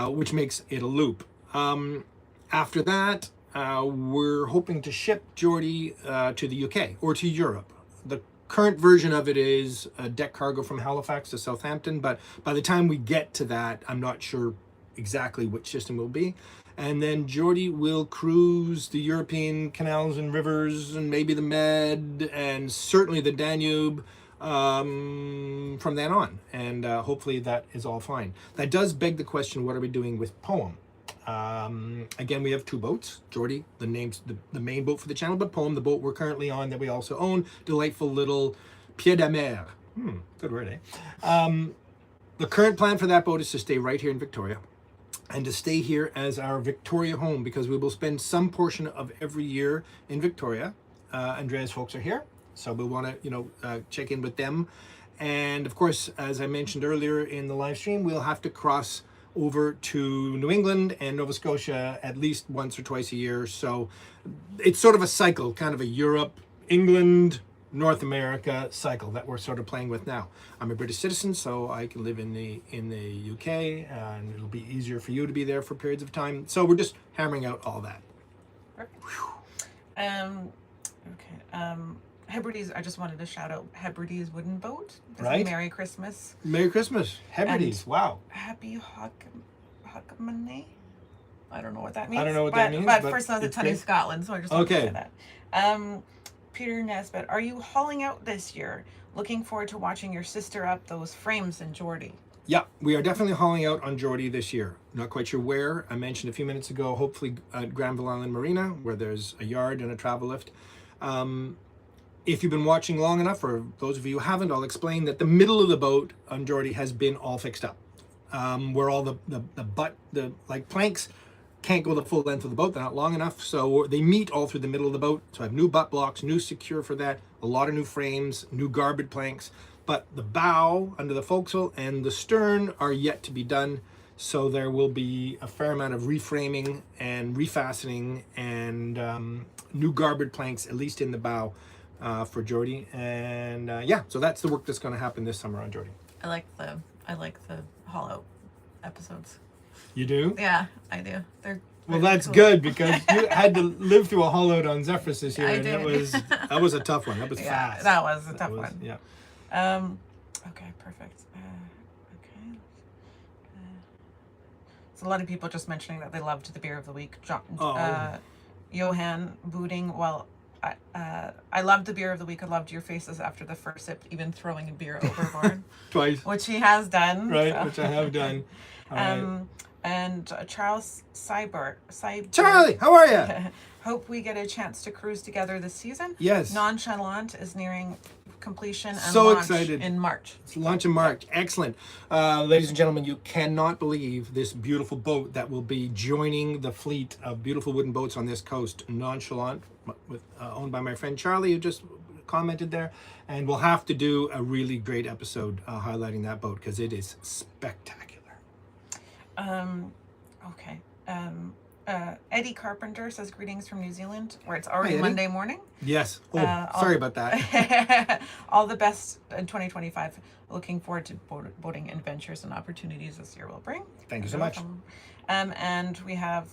which makes it a loop. After that, we're hoping to ship Geordie to the UK or to Europe. The current version of it is a deck cargo from Halifax to Southampton, but by the time we get to that, I'm not sure exactly which system will be. And then Geordie will cruise the European canals and rivers, and maybe the Med, and certainly the Danube from then on. And hopefully that is all fine. That does beg the question, what are we doing with Poem? Again, we have two boats. Geordie, the main boat for the channel, but Poem, the boat we're currently on that we also own. Delightful little pied de mer. Good word, eh? The current plan for that boat is to stay right here in Victoria, and to stay here as our Victoria home, because we will spend some portion of every year in Victoria. Andrea's folks are here, so we'll want to, check in with them. And of course, as I mentioned earlier in the live stream, we'll have to cross over to New England and Nova Scotia at least once or twice a year. So it's sort of a cycle, kind of a Europe, England, North America cycle that we're sort of playing with now. I'm a British citizen, so I can live in the UK, and it'll be easier for you to be there for periods of time. So we're just hammering out all that. Perfect. Hebrides, I just wanted to shout out Hebrides Wooden Boat. Right. Merry Christmas. Merry Christmas, Hebrides. Wow. Happy Hogmanay. I don't know what that means. I don't know what that means. But first one's it's Tunny, Scotland, so I just wanted to Okay. say that. Peter Nesbitt, are you hauling out this year? Looking forward to watching your sister up those frames in Geordie. Yeah, we are definitely hauling out on Geordie this year. Not quite sure where. I mentioned a few minutes ago, hopefully at Granville Island Marina, where there's a yard and a travel lift. If you've been watching long enough, or those of you who haven't, I'll explain that the middle of the boat on Geordie has been all fixed up. Where all the planks can't go the full length of the boat. They're not long enough, so they meet all through the middle of the boat. So I have new butt blocks, new secure for that, a lot of new frames, new garbage planks. But the bow under the forecastle and the stern are yet to be done. So there will be a fair amount of reframing and refastening and new garbage planks, at least in the bow, for Geordie. And so that's the work that's going to happen this summer on Geordie. I like the haul out episodes. You do? Yeah, I do. They're Well, really that's cool. good, because you had to live through a haul out on Zephyrus this year, I and did. that was a tough one. That was Yeah, fast. that was a tough one. Yeah. Okay, perfect. Okay. So a lot of people just mentioning that they loved the beer of the week. Johan Booding. Well, I loved the beer of the week. I loved your faces after the first sip, even throwing a beer overboard, Twice. which he has done. Right, so. which I have done. All right. And Charles Cyber. Charlie, how are you? Hope we get a chance to cruise together this season. Yes. Nonchalant is nearing completion and So launch excited. in March. It's launch in March. Excellent. Ladies and gentlemen, you cannot believe this beautiful boat that will be joining the fleet of beautiful wooden boats on this coast. Nonchalant, owned by my friend Charlie, who just commented there. And we'll have to do a really great episode highlighting that boat, because it is spectacular. Okay. Eddie Carpenter says greetings from New Zealand, where it's already Eddie. Monday morning. Yes. Sorry about that. All the best in 2025. Looking forward to boating adventures and opportunities this year will bring. Thank you so much. And we have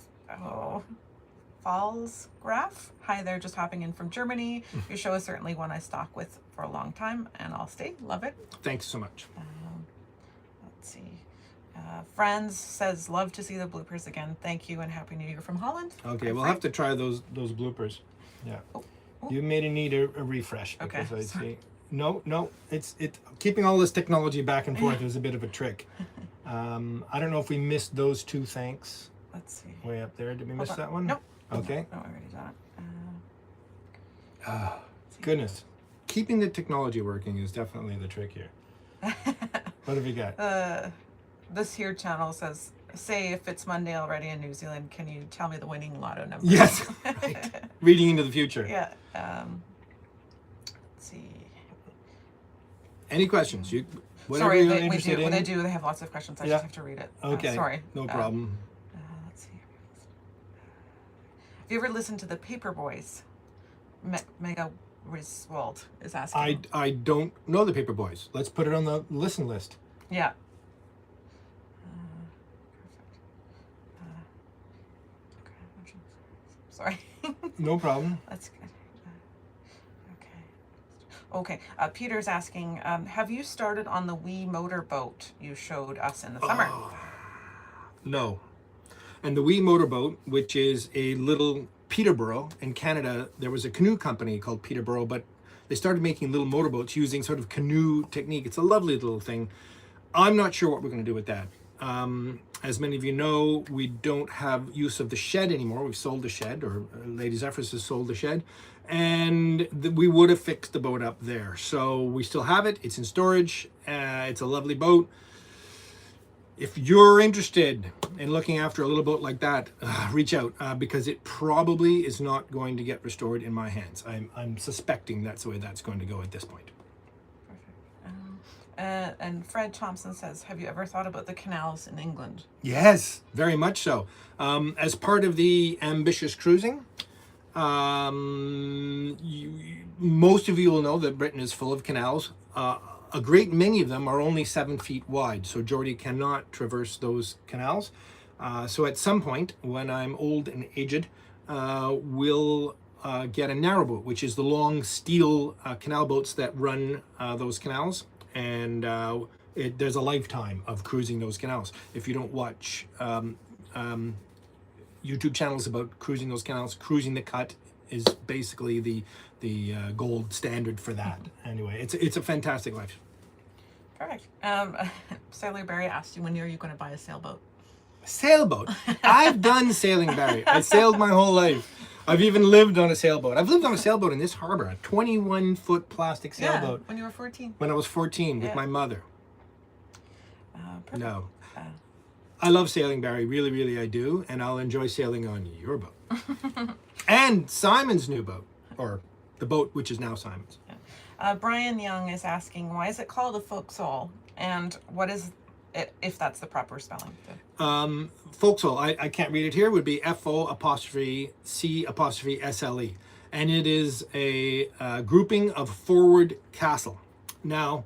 Falls Graf. Hi there, just hopping in from Germany. Your show is certainly one I stalk with for a long time, and I'll stay. Love it. Thanks so much. Let's see. Friends says, love to see the bloopers again. Thank you and Happy New Year from Holland. Okay, we'll have to try those bloopers. Yeah. Oh. You may need a refresh, Okay, because I sorry. see. No, it's keeping all this technology back and forth is a bit of a trick. I don't know if we missed those two thanks Let's see. way up there. Did we miss Hold on. that one? Nope. Okay. No, I already done it. Goodness. Keeping the technology working is definitely the trick here. What have you got? This here channel says, say if it's Monday already in New Zealand, can you tell me the winning lotto number? Yes. Right. Reading into the future. Yeah. Let's see. Any questions? Whatever Sorry, you're they interested in. they have lots of questions. I Yeah. just have to read it. Okay. Sorry. No problem. Let's see. Have you ever listened to the Paperboys? Mega Riswold is asking. I don't know the paper boys. Let's put it on the listen list. Yeah. Okay. Sorry. No problem. That's good. Okay. Peter's asking, have you started on the wee motorboat you showed us in the summer? No. And the wee motorboat, which is a little Peterborough in Canada, there was a canoe company called Peterborough, but they started making little motorboats using sort of canoe technique. It's a lovely little thing. I'm not sure what we're going to do with that. As many of you know, we don't have use of the shed anymore. We've sold the shed, or Lady Zephyrs has sold the shed, and we would have fixed the boat up there. So we still have it. It's in storage. It's a lovely boat. If you're interested in looking after a little boat like that, reach out, because it probably is not going to get restored in my hands. I'm suspecting that's the way that's going to go at this point. And Fred Thompson says, have you ever thought about the canals in England? Yes, very much so. As part of the ambitious cruising, most of you will know that Britain is full of canals. A great many of them are only 7 feet wide, so Geordie cannot traverse those canals. So at some point, when I'm old and aged, we'll get a narrowboat, which is the long steel canal boats that run those canals. And there's a lifetime of cruising those canals. If you don't watch YouTube channels about cruising those canals, Cruising the Cut is basically the gold standard for that. Anyway, it's a fantastic life. Perfect. Sailor Barry asked you, when are you going to buy a sailboat? Sailboat? I've done sailing, Barry. I sailed my whole life. I've even lived on a sailboat. I've lived on a sailboat in this harbor, a 21-foot plastic sailboat. Yeah, when you were 14. When I was 14 with my mother. Perfect. No. I love sailing, Barry. Really, really I do. And I'll enjoy sailing on your boat. And Simon's new boat. Or the boat which is now Simon's. Brian Young is asking, why is it called a forecastle? And what is it, if that's the proper spelling? Forecastle, I can't read it here, would be FO'C''SLE. And it is a grouping of forward castle. Now,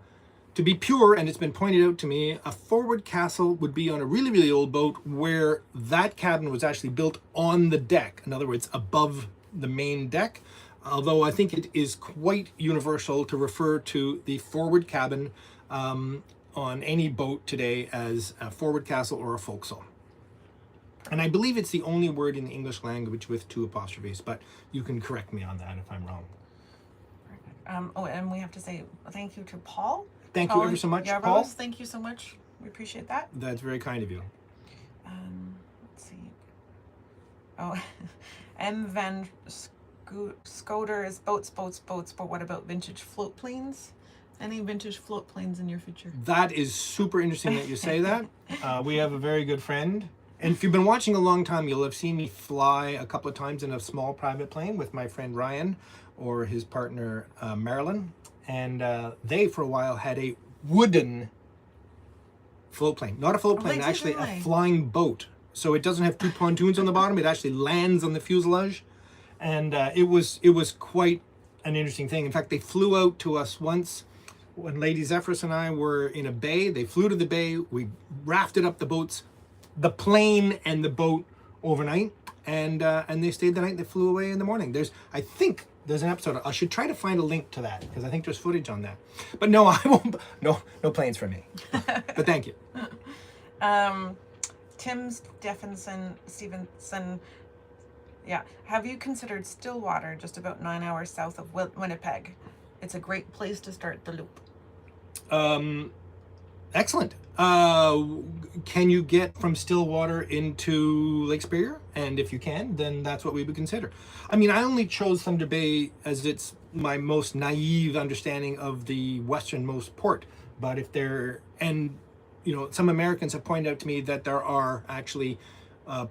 to be pure, and it's been pointed out to me, a forward castle would be on a really, really old boat where that cabin was actually built on the deck. In other words, above the main deck. Although I think it is quite universal to refer to the forward cabin on any boat today as a forward castle or a forecastle. And I believe it's the only word in the English language with 2 apostrophes, but you can correct me on that if I'm wrong. And we have to say thank you to Paul. Thank you ever so much, Yarros, Paul. thank you so much. We appreciate that. That's very kind of you. Let's see. Oh, M. Van Scoter is boats, but what about vintage float planes? Any vintage float planes in your future? That is super interesting that you say that. We have a very good friend. And if you've been watching a long time, you'll have seen me fly a couple of times in a small private plane with my friend Ryan or his partner Marilyn. And they, for a while, had a wooden float plane. Not a float plane, actually a flying boat. So it doesn't have 2 pontoons on the bottom. It actually lands on the fuselage. And it was quite an interesting thing. In fact, they flew out to us once when Lady Zephyrs and I were in a bay. They flew to the bay. We rafted up the boats, the plane and the boat overnight, and they stayed the night. They flew away in the morning. I think there's an episode. I should try to find a link to that because I think there's footage on that. But no, I won't. No planes for me. But thank you. Tim Stevenson. Yeah. Have you considered Stillwater, just about 9 hours south of Winnipeg? It's a great place to start the loop. Excellent. Can you get from Stillwater into Lake Superior? And if you can, then that's what we would consider. I mean, I only chose Thunder Bay as it's my most naive understanding of the westernmost port. But if some Americans have pointed out to me that there are actually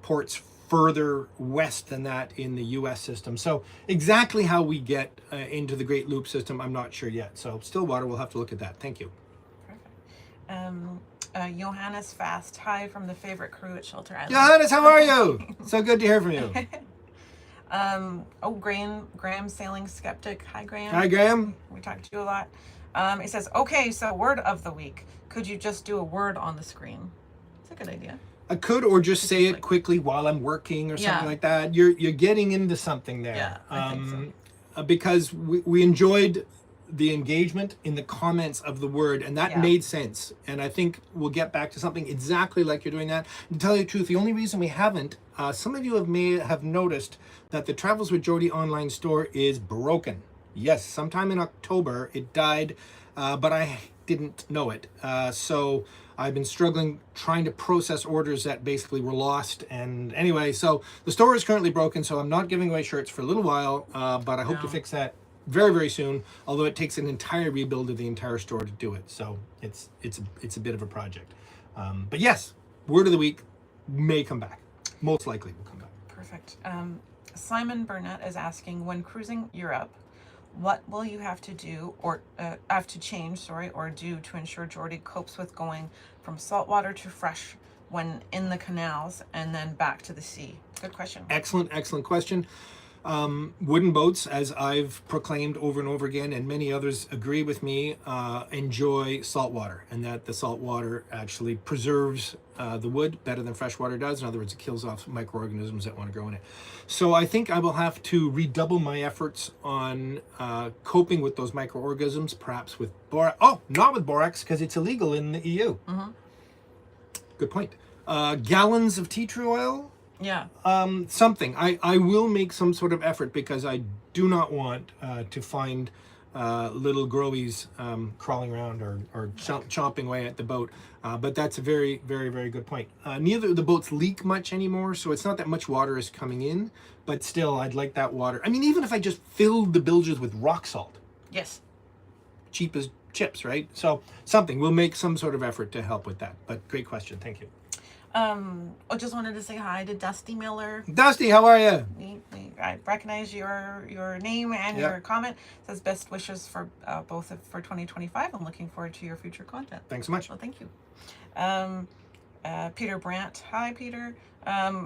ports further west than that in the U.S. system. So exactly how we get into the Great Loop system, I'm not sure yet. So Stillwater, we'll have to look at that. Thank you. Perfect. Johannes Fast, hi from the favorite crew at Shelter Island. Johannes, how are you? So good to hear from you. Graham Sailing Skeptic. Hi, Graham. Hi, Graham. We talk to you a lot. It says, okay, so word of the week. Could you just do a word on the screen? It's a good idea. I could, or just say it quickly while I'm working or something like that. You're getting into something there. Yeah, I think so. Because we enjoyed the engagement in the comments of the word, and that made sense. And I think we'll get back to something exactly like you're doing that. And to tell you the truth, the only reason we haven't, some of you may have noticed that the Travels with Geordie online store is broken. Yes, sometime in October it died, but I didn't know it. So I've been struggling trying to process orders that basically were lost. And anyway, so the store is currently broken, so I'm not giving away shirts for a little while, but I hope to fix that very, very soon, although it takes an entire rebuild of the entire store to do it. So it's a bit of a project. But yes, word of the week may come back. Most likely will come back. Perfect. Simon Burnett is asking, when cruising Europe, what will you have to do or do to ensure Geordie copes with going from saltwater to fresh when in the canals and then back to the sea? Good question. Excellent question. Wooden boats, as I've proclaimed over and over again, and many others agree with me, enjoy salt water, and that the salt water actually preserves the wood better than fresh water does. In other words, it kills off microorganisms that want to grow in it. So I think I will have to redouble my efforts on coping with those microorganisms, perhaps with borax. Oh, not with borax, because it's illegal in the EU. Mm-hmm. Good point. Gallons of tea tree oil. Yeah. Something. I will make some sort of effort, because I do not want to find little growies crawling around or chomping away at the boat. But that's a very, very, very good point. Neither of the boats leak much anymore, so it's not that much water is coming in, but still, I'd like that water. I mean, even if I just filled the bilges with rock salt. Yes. Cheap as chips, right? So something. We'll make some sort of effort to help with that. But great question. Thank you. I just wanted to say hi to Dusty Miller. Dusty, how are you? I recognize your name and your comment. It says best wishes for both for 2025. I'm looking forward to your future content. Thanks so much. Well, thank you. Peter Brandt. Hi, Peter.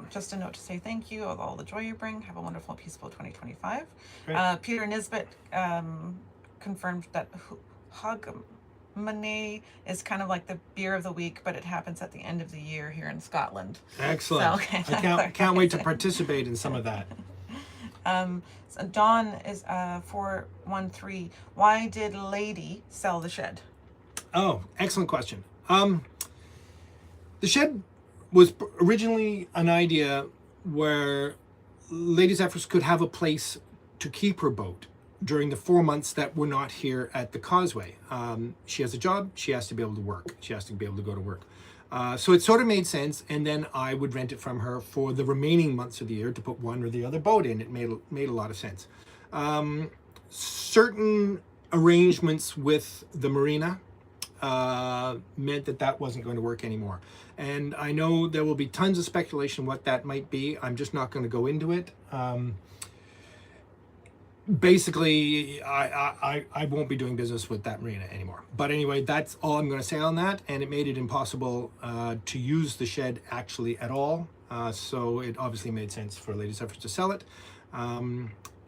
Just a note to say thank you of all the joy you bring. Have a wonderful, peaceful 2025. Peter Nisbet confirmed that Hogmanay is kind of like the beer of the week, but it happens at the end of the year here in Scotland. Excellent. So, okay. I can't wait to participate in some of that. So Dawn is 413. Why did Lady sell the shed? Oh, excellent question. The shed was originally an idea where Lady Zephyrs could have a place to keep her boat during the 4 months that we're not here at the causeway. She has a job, she has to be able to work. She has to be able to go to work. So it sort of made sense, and then I would rent it from her for the remaining months of the year to put one or the other boat in. It made a lot of sense. Certain arrangements with the marina meant that wasn't going to work anymore. And I know there will be tons of speculation what that might be. I'm just not going to go into it. Basically, I won't be doing business with that marina anymore. But anyway, that's all I'm going to say on that. And it made it impossible to use the shed actually at all. So it obviously made sense for Lady Zephyrs to sell it.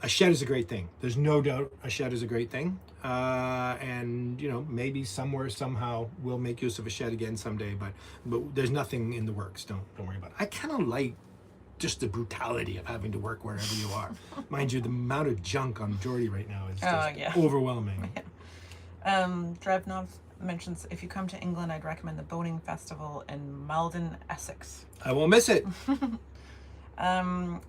A shed is a great thing. There's no doubt a shed is a great thing. And, you know, maybe somewhere, somehow, we'll make use of a shed again someday. But there's nothing in the works. Don't worry about it. I kind of like just the brutality of having to work wherever you are. Mind you, the amount of junk on Geordie right now is just overwhelming. Drevnov mentions, if you come to England, I'd recommend the boating festival in Malden, Essex. I won't miss it.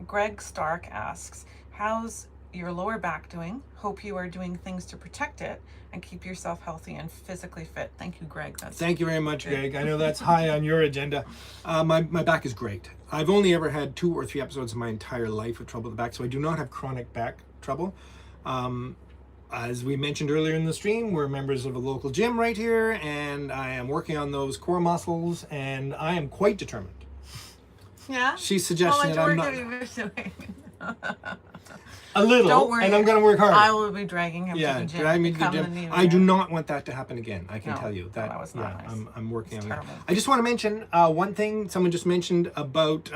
Greg Stark asks, how's your lower back doing? Hope you are doing things to protect it and keep yourself healthy and physically fit. Thank you, Greg. Thank you very much, Greg. I know that's high on your agenda. My back is great. I've only ever had 2 or 3 episodes in my entire life of trouble with the back, so I do not have chronic back trouble. As we mentioned earlier in the stream, we're members of a local gym right here, and I am working on those core muscles, and I am quite determined. Yeah? She's suggesting that I'm not... A little, Don't worry. And I'm going to work hard. I will be dragging him to the gym. Drag me to the gym. I do not want that to happen again. I can tell you that. That was not nice. I'm working on that. Terrible. I just want to mention one thing someone just mentioned about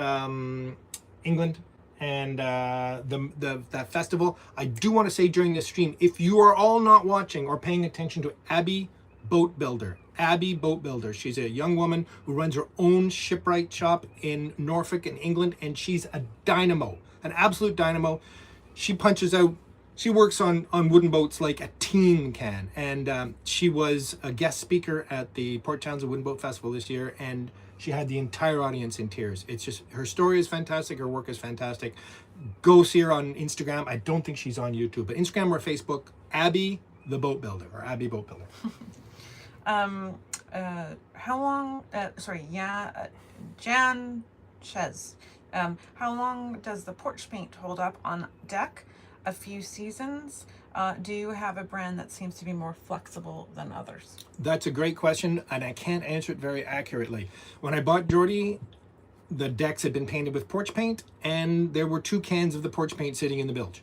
England and that festival. I do want to say during this stream, if you are all not watching or paying attention to Abby Boat Builder. Abby Boat Builder. She's a young woman who runs her own shipwright shop in Norfolk in England, and she's a dynamo, an absolute dynamo. She punches out. She works on wooden boats like a teen can, and she was a guest speaker at the Port Townsend Wooden Boat Festival this year, and she had the entire audience in tears. It's just, her story is fantastic. Her work is fantastic. Go see her on Instagram. I don't think she's on YouTube, but Instagram or Facebook, Abby the Boat Builder, or Abby Boat Builder. How long, Jan Ches, how long does the porch paint hold up on deck? A few seasons. Do you have a brand that seems to be more flexible than others? That's a great question, and I can't answer it very accurately. When I bought Geordie, the decks had been painted with porch paint, and there were 2 cans of the porch paint sitting in the bilge.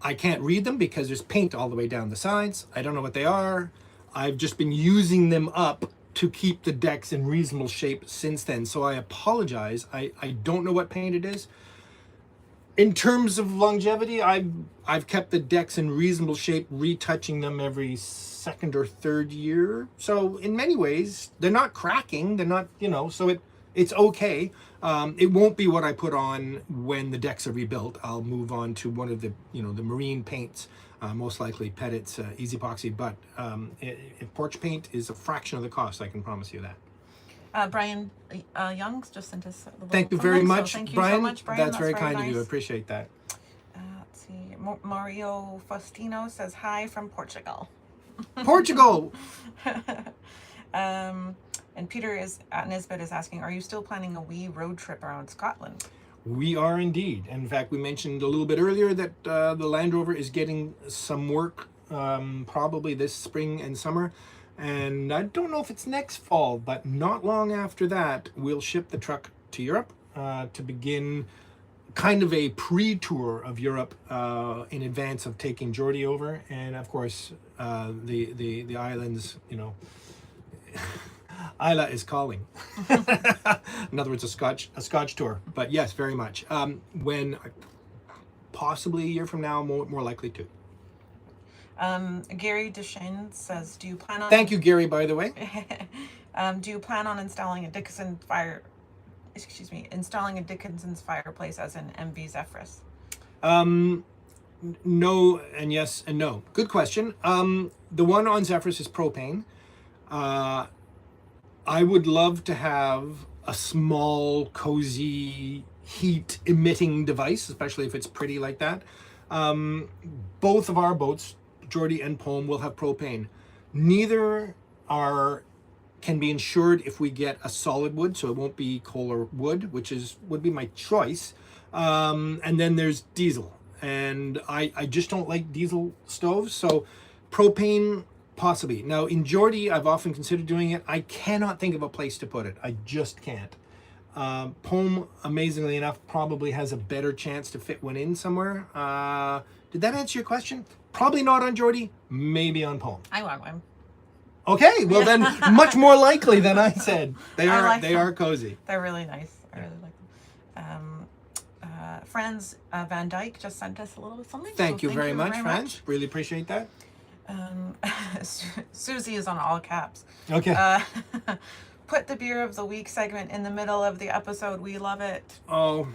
I can't read them because there's paint all the way down the sides. I don't know what they are. I've just been using them up to keep the decks in reasonable shape since then. So I apologize. I don't know what paint it is. In terms of longevity, I've kept the decks in reasonable shape, retouching them every 2nd or 3rd year. So in many ways, they're not cracking. They're not, so it's okay. It won't be what I put on when the decks are rebuilt. I'll move on to one of the, the marine paints, most likely Pettit's Easy Epoxy. But porch paint is a fraction of the cost, I can promise you that. Brian Young's just sent us a little Thank you very much, so thank you Brian. so much, Brian. That's very kind nice of you. I appreciate that. Let's see. Mario Faustino says hi from Portugal. Portugal! And Peter Nisbet is asking, are you still planning a wee road trip around Scotland? We are indeed. In fact, we mentioned a little bit earlier that the Land Rover is getting some work probably this spring and summer. And I don't know if it's next fall, but not long after that, we'll ship the truck to Europe to begin kind of a pre-tour of Europe in advance of taking Geordie over. And of course, the islands, Isla is calling. In other words, a Scotch tour. But yes, very much. When possibly a year from now, more likely to. Gary Deschênes says, do you plan on... Thank you, Gary, by the way. Do you plan on installing a Dickinson's fireplace as an MV Zephyrus? No, and yes, and no. Good question. The one on Zephyrus is propane. I would love to have a small, cozy, heat-emitting device, especially if it's pretty like that. Both of our boats, Geordie and Poem, will have propane. Neither can be insured if we get a solid wood, so it won't be coal or wood, which would be my choice. And then there's diesel, and I just don't like diesel stoves, so propane possibly. Now in Geordie, I've often considered doing it. I cannot think of a place to put it. I just can't. Poem, amazingly enough, probably has a better chance to fit one in somewhere. Did that answer your question? Probably not on Geordie, maybe on Poem. I want one. Okay, well then, much more likely than I said. They are cozy. They're really nice. I really like them. Franz Van Dyke just sent us a little something. Thank you very much, Franz. Really appreciate that. Susie is on all caps. Okay. Put the beer of the week segment in the middle of the episode. We love it. Oh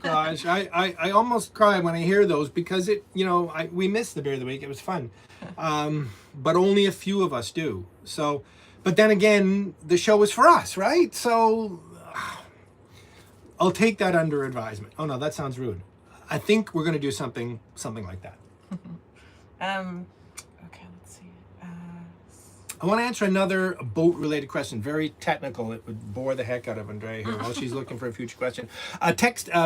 gosh, I almost cry when I hear those because we missed the beer of the week. It was fun, but only a few of us do. So, but then again, the show is for us, right? So, I'll take that under advisement. Oh no, that sounds rude. I think we're gonna do something like that. Okay, let's see. I want to answer another boat-related question, very technical. It would bore the heck out of Andrea here while she's looking for a future question. A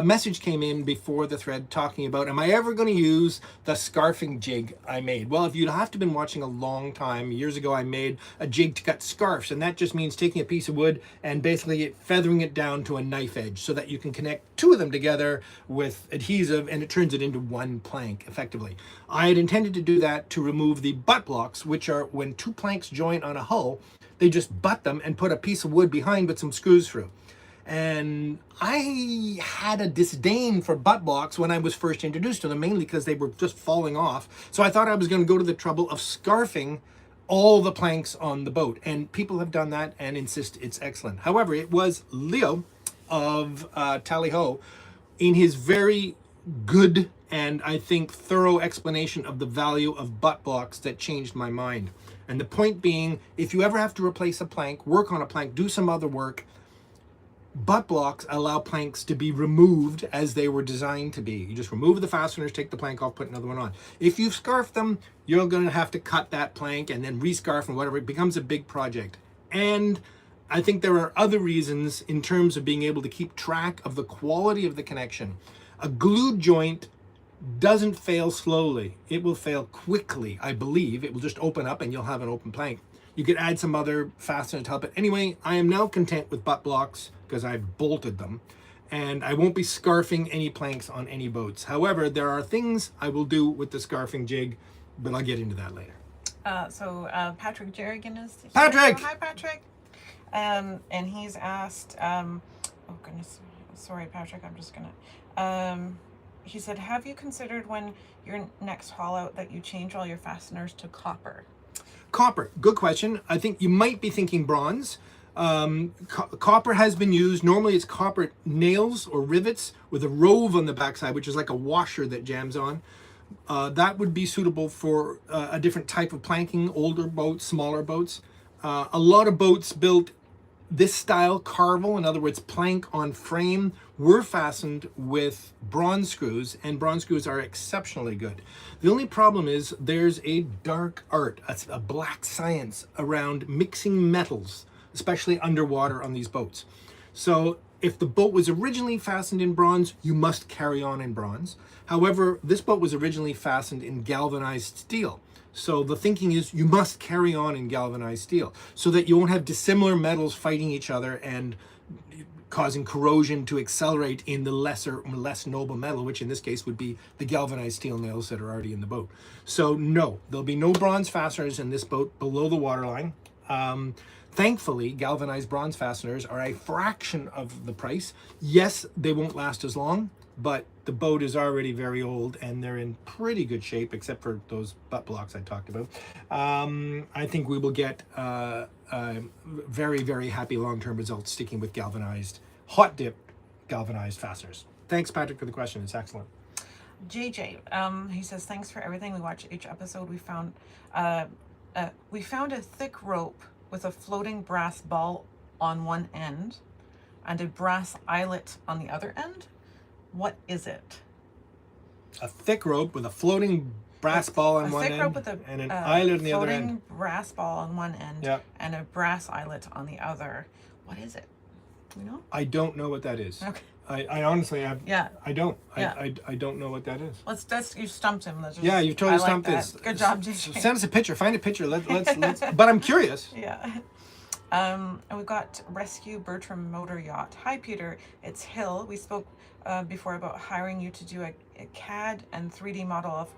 message came in before the thread talking about, am I ever going to use the scarfing jig I made? Well, if you'd have to been watching a long time, years ago I made a jig to cut scarves, and that just means taking a piece of wood and basically feathering it down to a knife edge so that you can connect 2 of them together with adhesive, and it turns it into one plank, effectively. I had intended to do that to remove the butt blocks, which are when 2 planks join on a hull, they just butt them and put a piece of wood behind with some screws through. And I had a disdain for butt blocks when I was first introduced to them, mainly because they were just falling off. So I thought I was going to go to the trouble of scarfing all the planks on the boat. And people have done that and insist it's excellent. However, it was Leo of Tally Ho, in his very good and I think thorough explanation of the value of butt blocks, that changed my mind. And the point being, if you ever have to replace a plank, work on a plank, do some other work, butt blocks allow planks to be removed as they were designed to be. You just remove the fasteners, take the plank off, put another one on. If you've scarfed them, you're going to have to cut that plank and then rescarf and whatever. It becomes a big project. And I think there are other reasons in terms of being able to keep track of the quality of the connection. A glued joint doesn't fail slowly. It will fail quickly, I believe. It will just open up and you'll have an open plank. You could add some other fastener to help it. Anyway, I am now content with butt blocks because I've bolted them, and I won't be scarfing any planks on any boats. However, there are things I will do with the scarfing jig, but I'll get into that later. Patrick Jerrigan is... Patrick! Hi, Patrick. And he's asked, oh goodness, sorry, Patrick, I'm just gonna... he said, have you considered when your next haul out that you change all your fasteners to copper? Copper, good question. I think you might be thinking bronze. Copper has been used. Normally it's copper nails or rivets with a rove on the backside, which is like a washer that jams on. That would be suitable for a different type of planking, older boats, smaller boats. A lot of boats built this style, carvel, in other words, plank on frame, were fastened with bronze screws, and bronze screws are exceptionally good. The only problem is there's a dark art, a black science around mixing metals, especially underwater on these boats. So if the boat was originally fastened in bronze, you must carry on in bronze. However, this boat was originally fastened in galvanized steel. So the thinking is you must carry on in galvanized steel so that you won't have dissimilar metals fighting each other and causing corrosion to accelerate in the less noble metal, which in this case would be the galvanized steel nails that are already in the boat. So no, there'll be no bronze fasteners in this boat below the waterline. Thankfully, galvanized bronze fasteners are a fraction of the price. Yes, they won't last as long, but the boat is already very old and they're in pretty good shape, except for those butt blocks I talked about. I think we will get very, very happy long-term results sticking with galvanized, hot dip galvanized fasteners. Thanks, Patrick, for the question. It's excellent. JJ, he says, thanks for everything. We watch each episode. We found a thick rope with a floating brass ball on one end and a brass eyelet on the other end. What is it? A thick rope with a floating brass ball on one end and an eyelet on the other end. Floating brass ball on one end and a brass eyelet on the other. What is it? Do you know? I don't know what that is. Okay. I honestly have. Yeah. I don't. Yeah. I don't know what that is. Let's you stumped him. Let's just, yeah, you totally stumped this. Good job, JJ. Send us a picture. Find a picture. Let's. But I'm curious. Yeah. And we've got Rescue Bertram Motor Yacht. Hi, Peter. It's Hill. We spoke before about hiring you to do a CAD and 3D model of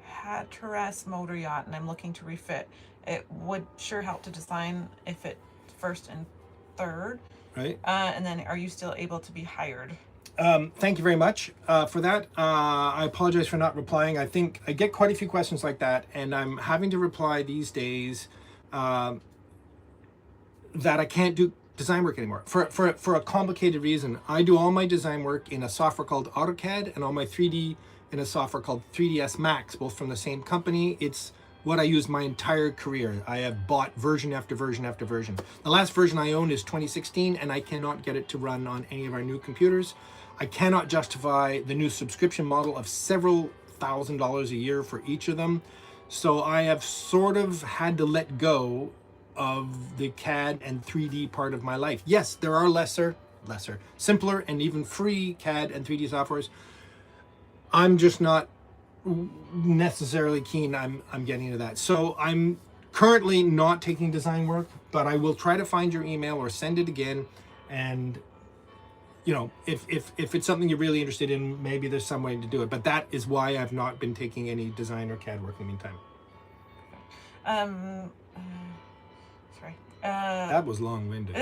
Hatteras Motor Yacht, and I'm looking to refit. It would sure help to design if it first and third. Right. And then are you still able to be hired? Thank you very much for that. I apologize for not replying. I think I get quite a few questions like that, and I'm having to reply these days that I can't do design work anymore for a complicated reason. I do all my design work in a software called AutoCAD and all my 3D in a software called 3ds Max, both from the same company. It's what I use my entire career. I have bought version after version after version. The last version I own is 2016, and I cannot get it to run on any of our new computers. I cannot justify the new subscription model of several $1,000s a year for each of them. So I have sort of had to let go of the CAD and 3D part of my life. Yes, there are simpler and even free CAD and 3D softwares. I'm just not necessarily keen. I'm getting into that. So I'm currently not taking design work, but I will try to find your email or send it again. And you know, if it's something you're really interested in, maybe there's some way to do it. But that is why I've not been taking any design or CAD work in the meantime. Sorry. That was long-winded.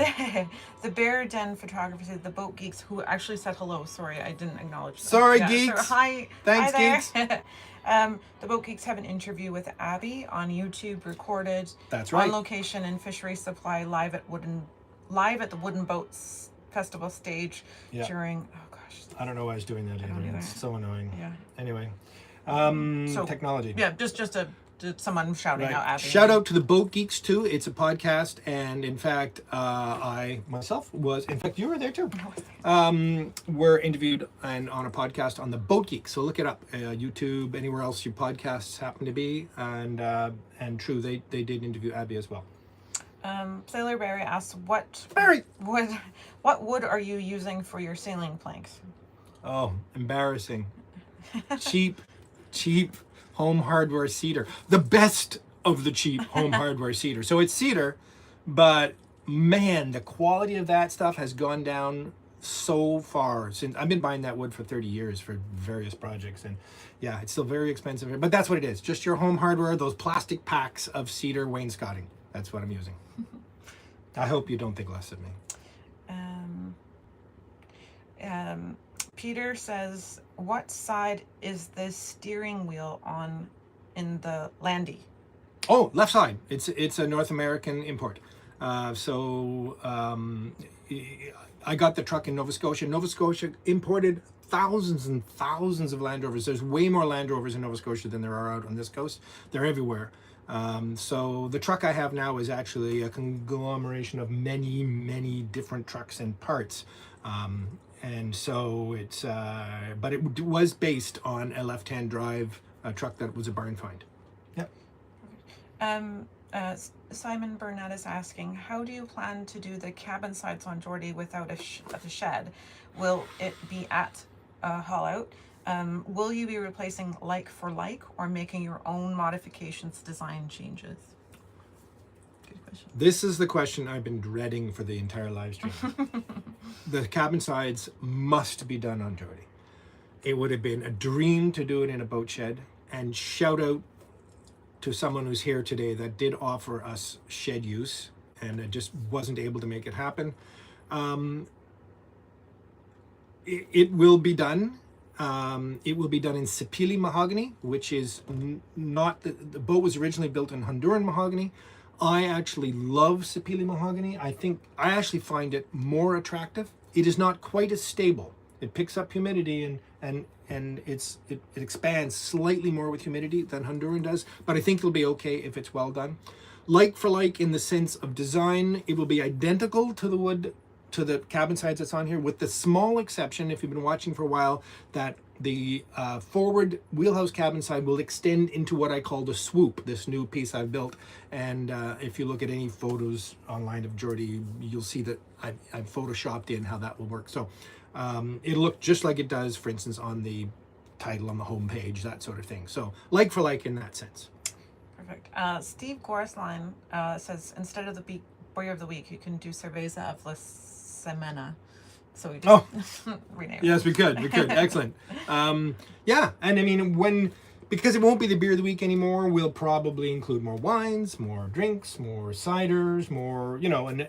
The Bear Den photographer said the Boat Geeks, who actually said hello. Sorry, I didn't acknowledge them. Sorry, So geeks. hi. Thanks, hi there. geeks. The Boat Geeks have an interview with Abby on YouTube, recorded That's right. on location in Fishery Supply, live at the Wooden Boats Festival stage during. Oh gosh. I don't know why I was doing that either. It's so annoying. Yeah. Anyway, So, technology. Yeah, just someone shouting out Abby. Shout out to the Boat Geeks too. It's a podcast, and in fact, I myself was. In fact, you were there too. Were interviewed and on a podcast on the Boat Geeks. So look it up, YouTube, anywhere else your podcasts happen to be, and true, they did interview Abby as well. Sailor Barry asks, what wood are you using for your sailing planks? Oh, embarrassing. cheap home hardware cedar. The best of the cheap home hardware cedar. So it's cedar, but man, the quality of that stuff has gone down so far since I've been buying that wood for 30 years for various projects. And yeah, it's still very expensive, but that's what it is. Just your home hardware, those plastic packs of cedar wainscoting. That's what I'm using. I hope you don't think less of me. Peter says, what side is the steering wheel on in the Landy? Oh, left side. It's a North American import. I got the truck in Nova Scotia. Nova Scotia imported thousands and thousands of Land Rovers. There's way more Land Rovers in Nova Scotia than there are out on this coast. They're everywhere. So the truck I have now is actually a conglomeration of many, many different trucks and parts. And so it's, but it was based on a left-hand drive truck that was a barn find. Yep. Simon Burnett is asking, how do you plan to do the cabin sides on Geordie without a shed? Will it be at haul out? Will you be replacing like for like or making your own modifications, design changes? Good question. This is the question I've been dreading for the entire live stream. The cabin sides must be done on Geordie. It would have been a dream to do it in a boat shed, and shout out to someone who's here today that did offer us shed use and it just wasn't able to make it happen. It will be done. It will be done in Sapele mahogany, which is not the boat was originally built in Honduran mahogany. I actually love Sapele mahogany. I actually find it more attractive. It is not quite as stable. It picks up humidity and it expands slightly more with humidity than Honduran does, but I think it'll be okay if it's well done. Like for like in the sense of design, it will be identical to the wood, to the cabin sides that's on here, with the small exception, if you've been watching for a while, that the forward wheelhouse cabin side will extend into what I call the swoop, this new piece I've built. And if you look at any photos online of Geordie, you'll see that I've photoshopped in how that will work. So it'll look just like it does, for instance, on the title on the home page, that sort of thing. So like for like in that sense. Perfect. Steve Gorsline says, instead of the Boyer of the Week, you can do Cerveza of La Semana. So we just rename it. Yes, we could. Excellent. Yeah, and I mean, because it won't be the beer of the week anymore, we'll probably include more wines, more drinks, more ciders, more,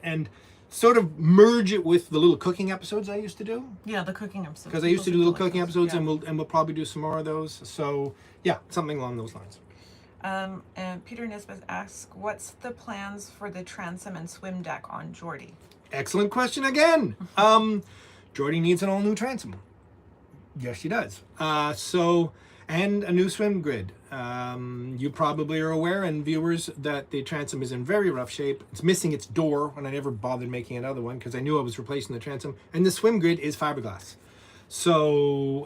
and sort of merge it with the little cooking episodes I used to do. Yeah, the cooking episodes. Because I used to do little cooking episodes, and we'll probably do some more of those. So yeah, something along those lines. And Peter Nisbeth asks, what's the plans for the transom and swim deck on Geordie? Excellent question again. Geordie needs an all new transom. Yes, she does. And a new swim grid. You probably are aware, and viewers, that the transom is in very rough shape. It's missing its door, and I never bothered making another one because I knew I was replacing the transom. And the swim grid is fiberglass.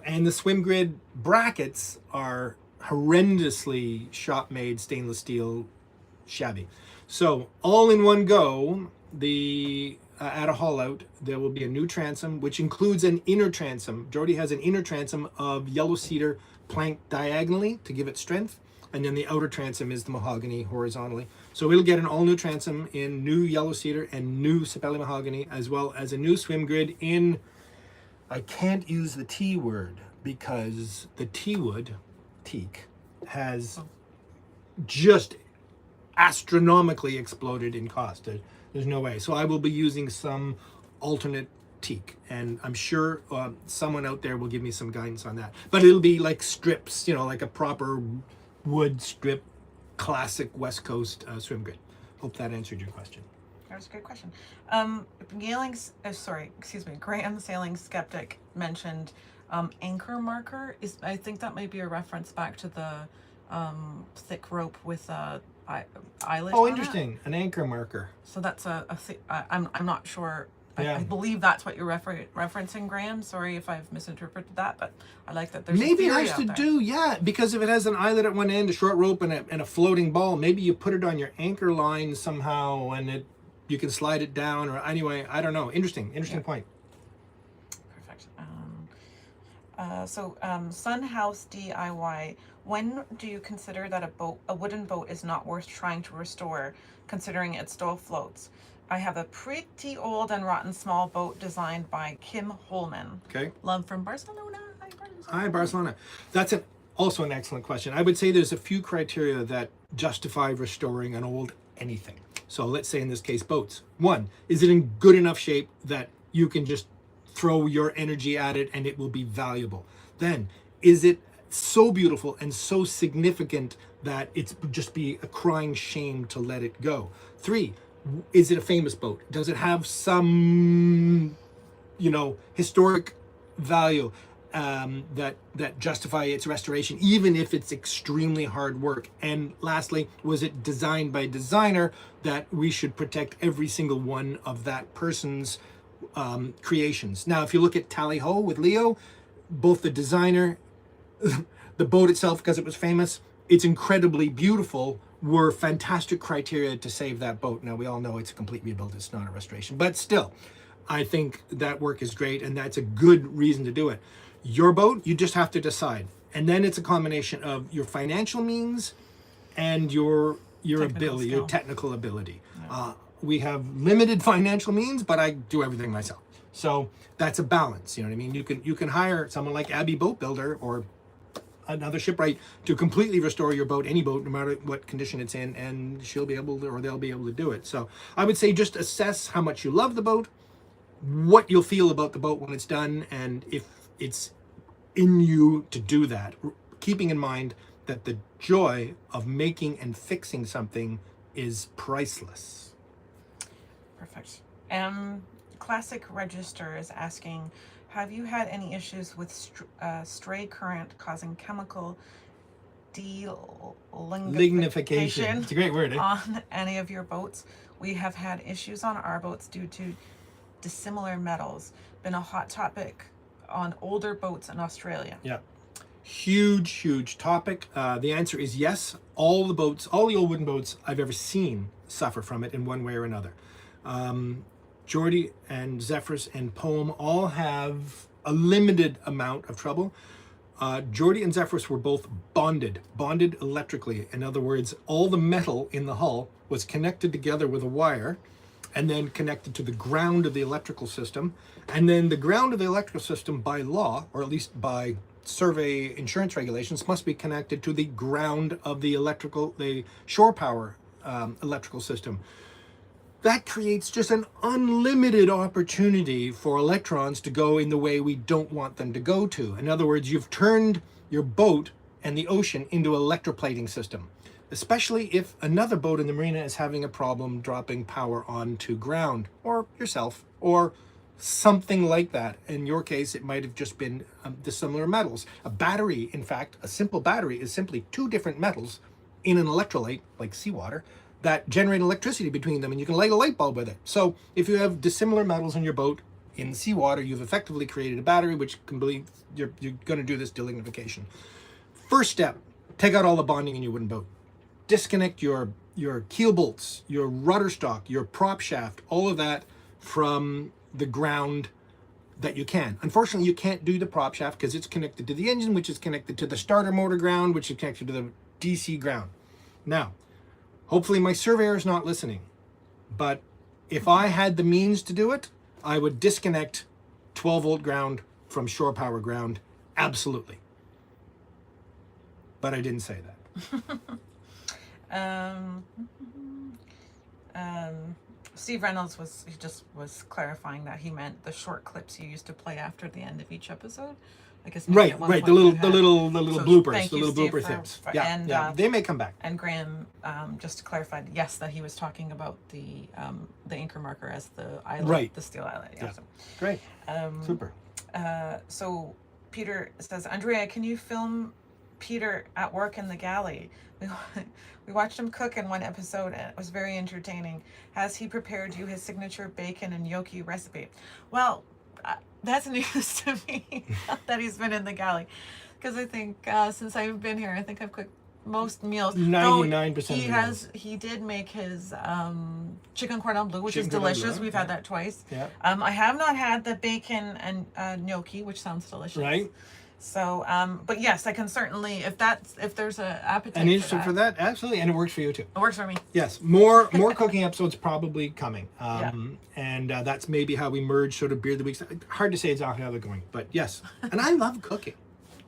And the swim grid brackets are horrendously shop-made stainless steel, shabby. So all in one go, at a haul out, there will be a new transom, which includes an inner transom. Geordie has an inner transom of yellow cedar planked diagonally to give it strength, and then the outer transom is the mahogany horizontally. So we'll get an all new transom in new yellow cedar and new Sapele mahogany, as well as a new swim grid in, I can't use the T word because the T wood, teak, has just astronomically exploded in cost. There's no way. So I will be using some alternate teak, and I'm sure someone out there will give me some guidance on that. But it'll be like strips, like a proper wood strip, classic West Coast swim grid. Hope that answered your question. That was a good question. Graham Sailing Skeptic mentioned anchor marker. I think that might be a reference back to the thick rope with eyelet. Oh, interesting. An anchor marker. So that's I'm not sure. Yeah. I believe that's what you're referencing, Graham. Sorry if I've misinterpreted that, but I like that there's maybe a it theory has to out there. do, yeah, because if it has an eyelet at one end, a short rope, and a floating ball, maybe you put it on your anchor line somehow, and you can slide it down, or anyway, I don't know. Interesting point. Perfect. Sun House DIY. When do you consider that a wooden boat is not worth trying to restore, considering it still floats? I have a pretty old and rotten small boat designed by Kim Holman. Okay. Love from Barcelona. Hi, Barcelona. Hi, Barcelona. That's also an excellent question. I would say there's a few criteria that justify restoring an old anything. So let's say in this case, boats. One, is it in good enough shape that you can just throw your energy at it and it will be valuable? Then, is it so beautiful and so significant that it's just be a crying shame to let it go? 3, is it a famous boat? Does it have some, historic value that justify its restoration, even if it's extremely hard work? And lastly, was it designed by a designer that we should protect every single one of that person's creations? Now, if you look at Tally Ho with Leo, both the designer, the boat itself, because it was famous, it's incredibly beautiful, were fantastic criteria to save that boat. Now, we all know it's a complete rebuild, it's not a restoration, but still, I think that work is great, and that's a good reason to do it. Your boat, you just have to decide. And then it's a combination of your financial means and your ability, your technical ability. Yeah. We have limited financial means, but I do everything myself. So that's a balance, you know what I mean? You can hire someone like Abby Boat Builder or another shipwright to completely restore your boat, any boat, no matter what condition it's in, and she'll be able to, or they'll be able to do it. So I would say just assess how much you love the boat, what you'll feel about the boat when it's done, and if it's in you to do that, keeping in mind that the joy of making and fixing something is priceless. Perfect. Classic Register is asking, have you had any issues with stray current causing chemical lignification? It's a great word, eh? On any of your boats? We have had issues on our boats due to dissimilar metals. Been a hot topic on older boats in Australia. Yeah. Huge topic. The answer is yes. All the old wooden boats I've ever seen suffer from it in one way or another. Geordie and Zephyrus and Poem all have a limited amount of trouble. Geordie and Zephyrus were both bonded electrically. In other words, all the metal in the hull was connected together with a wire and then connected to the ground of the electrical system. And then the ground of the electrical system, by law, or at least by survey insurance regulations, must be connected to the ground of the shore power electrical system. That creates just an unlimited opportunity for electrons to go in the way we don't want them to go to. In other words, you've turned your boat and the ocean into an electroplating system, especially if another boat in the marina is having a problem dropping power onto ground, or yourself, or something like that. In your case, it might have just been dissimilar metals. A battery, in fact, a simple battery is simply 2 different metals in an electrolyte, like seawater, that generate electricity between them, and you can light a light bulb with it. So if you have dissimilar metals in your boat in seawater, you've effectively created a battery, which can believe you're going to do this delignification. First step, take out all the bonding in your wooden boat. Disconnect your keel bolts, your rudder stock, your prop shaft, all of that from the ground that you can. Unfortunately, you can't do the prop shaft because it's connected to the engine, which is connected to the starter motor ground, which is connected to the DC ground. Now, hopefully my surveyor is not listening, but if I had the means to do it, I would disconnect 12-volt ground from shore power ground, absolutely. But I didn't say that. Steve Reynolds was clarifying that he meant the short clips you used to play after the end of each episode. I guess maybe Right, at one right. point The you little, had- the little, the little So bloopers, thank the you, little Steve, blooper for- things. for- Yeah, and, yeah. They may come back. And Graham just clarified, yes, that he was talking about the anchor marker as the eyelet, Right. the steel eyelet. Yeah. Yeah. So, Great. Super. so Peter says, Andrea, can you film Peter at work in the galley? We watched him cook in one episode and it was very entertaining. Has he prepared you his signature bacon and gnocchi recipe? Well, that's news to me that he's been in the galley, because I think since I've been here, I think I've cooked most meals. 99%. He did make his chicken cordon bleu, which Chicken is cordon delicious. bleu, We've had that twice. Yeah. I have not had the bacon and gnocchi, which sounds delicious. Right. So, but yes, I can certainly, if there's a appetite And interested for that, absolutely, and it works for you too. it works for me. Yes, more cooking episodes probably coming, Yeah. and that's maybe how we merge sort of beer of the week. Hard to say exactly how they're going, but yes, and I love cooking.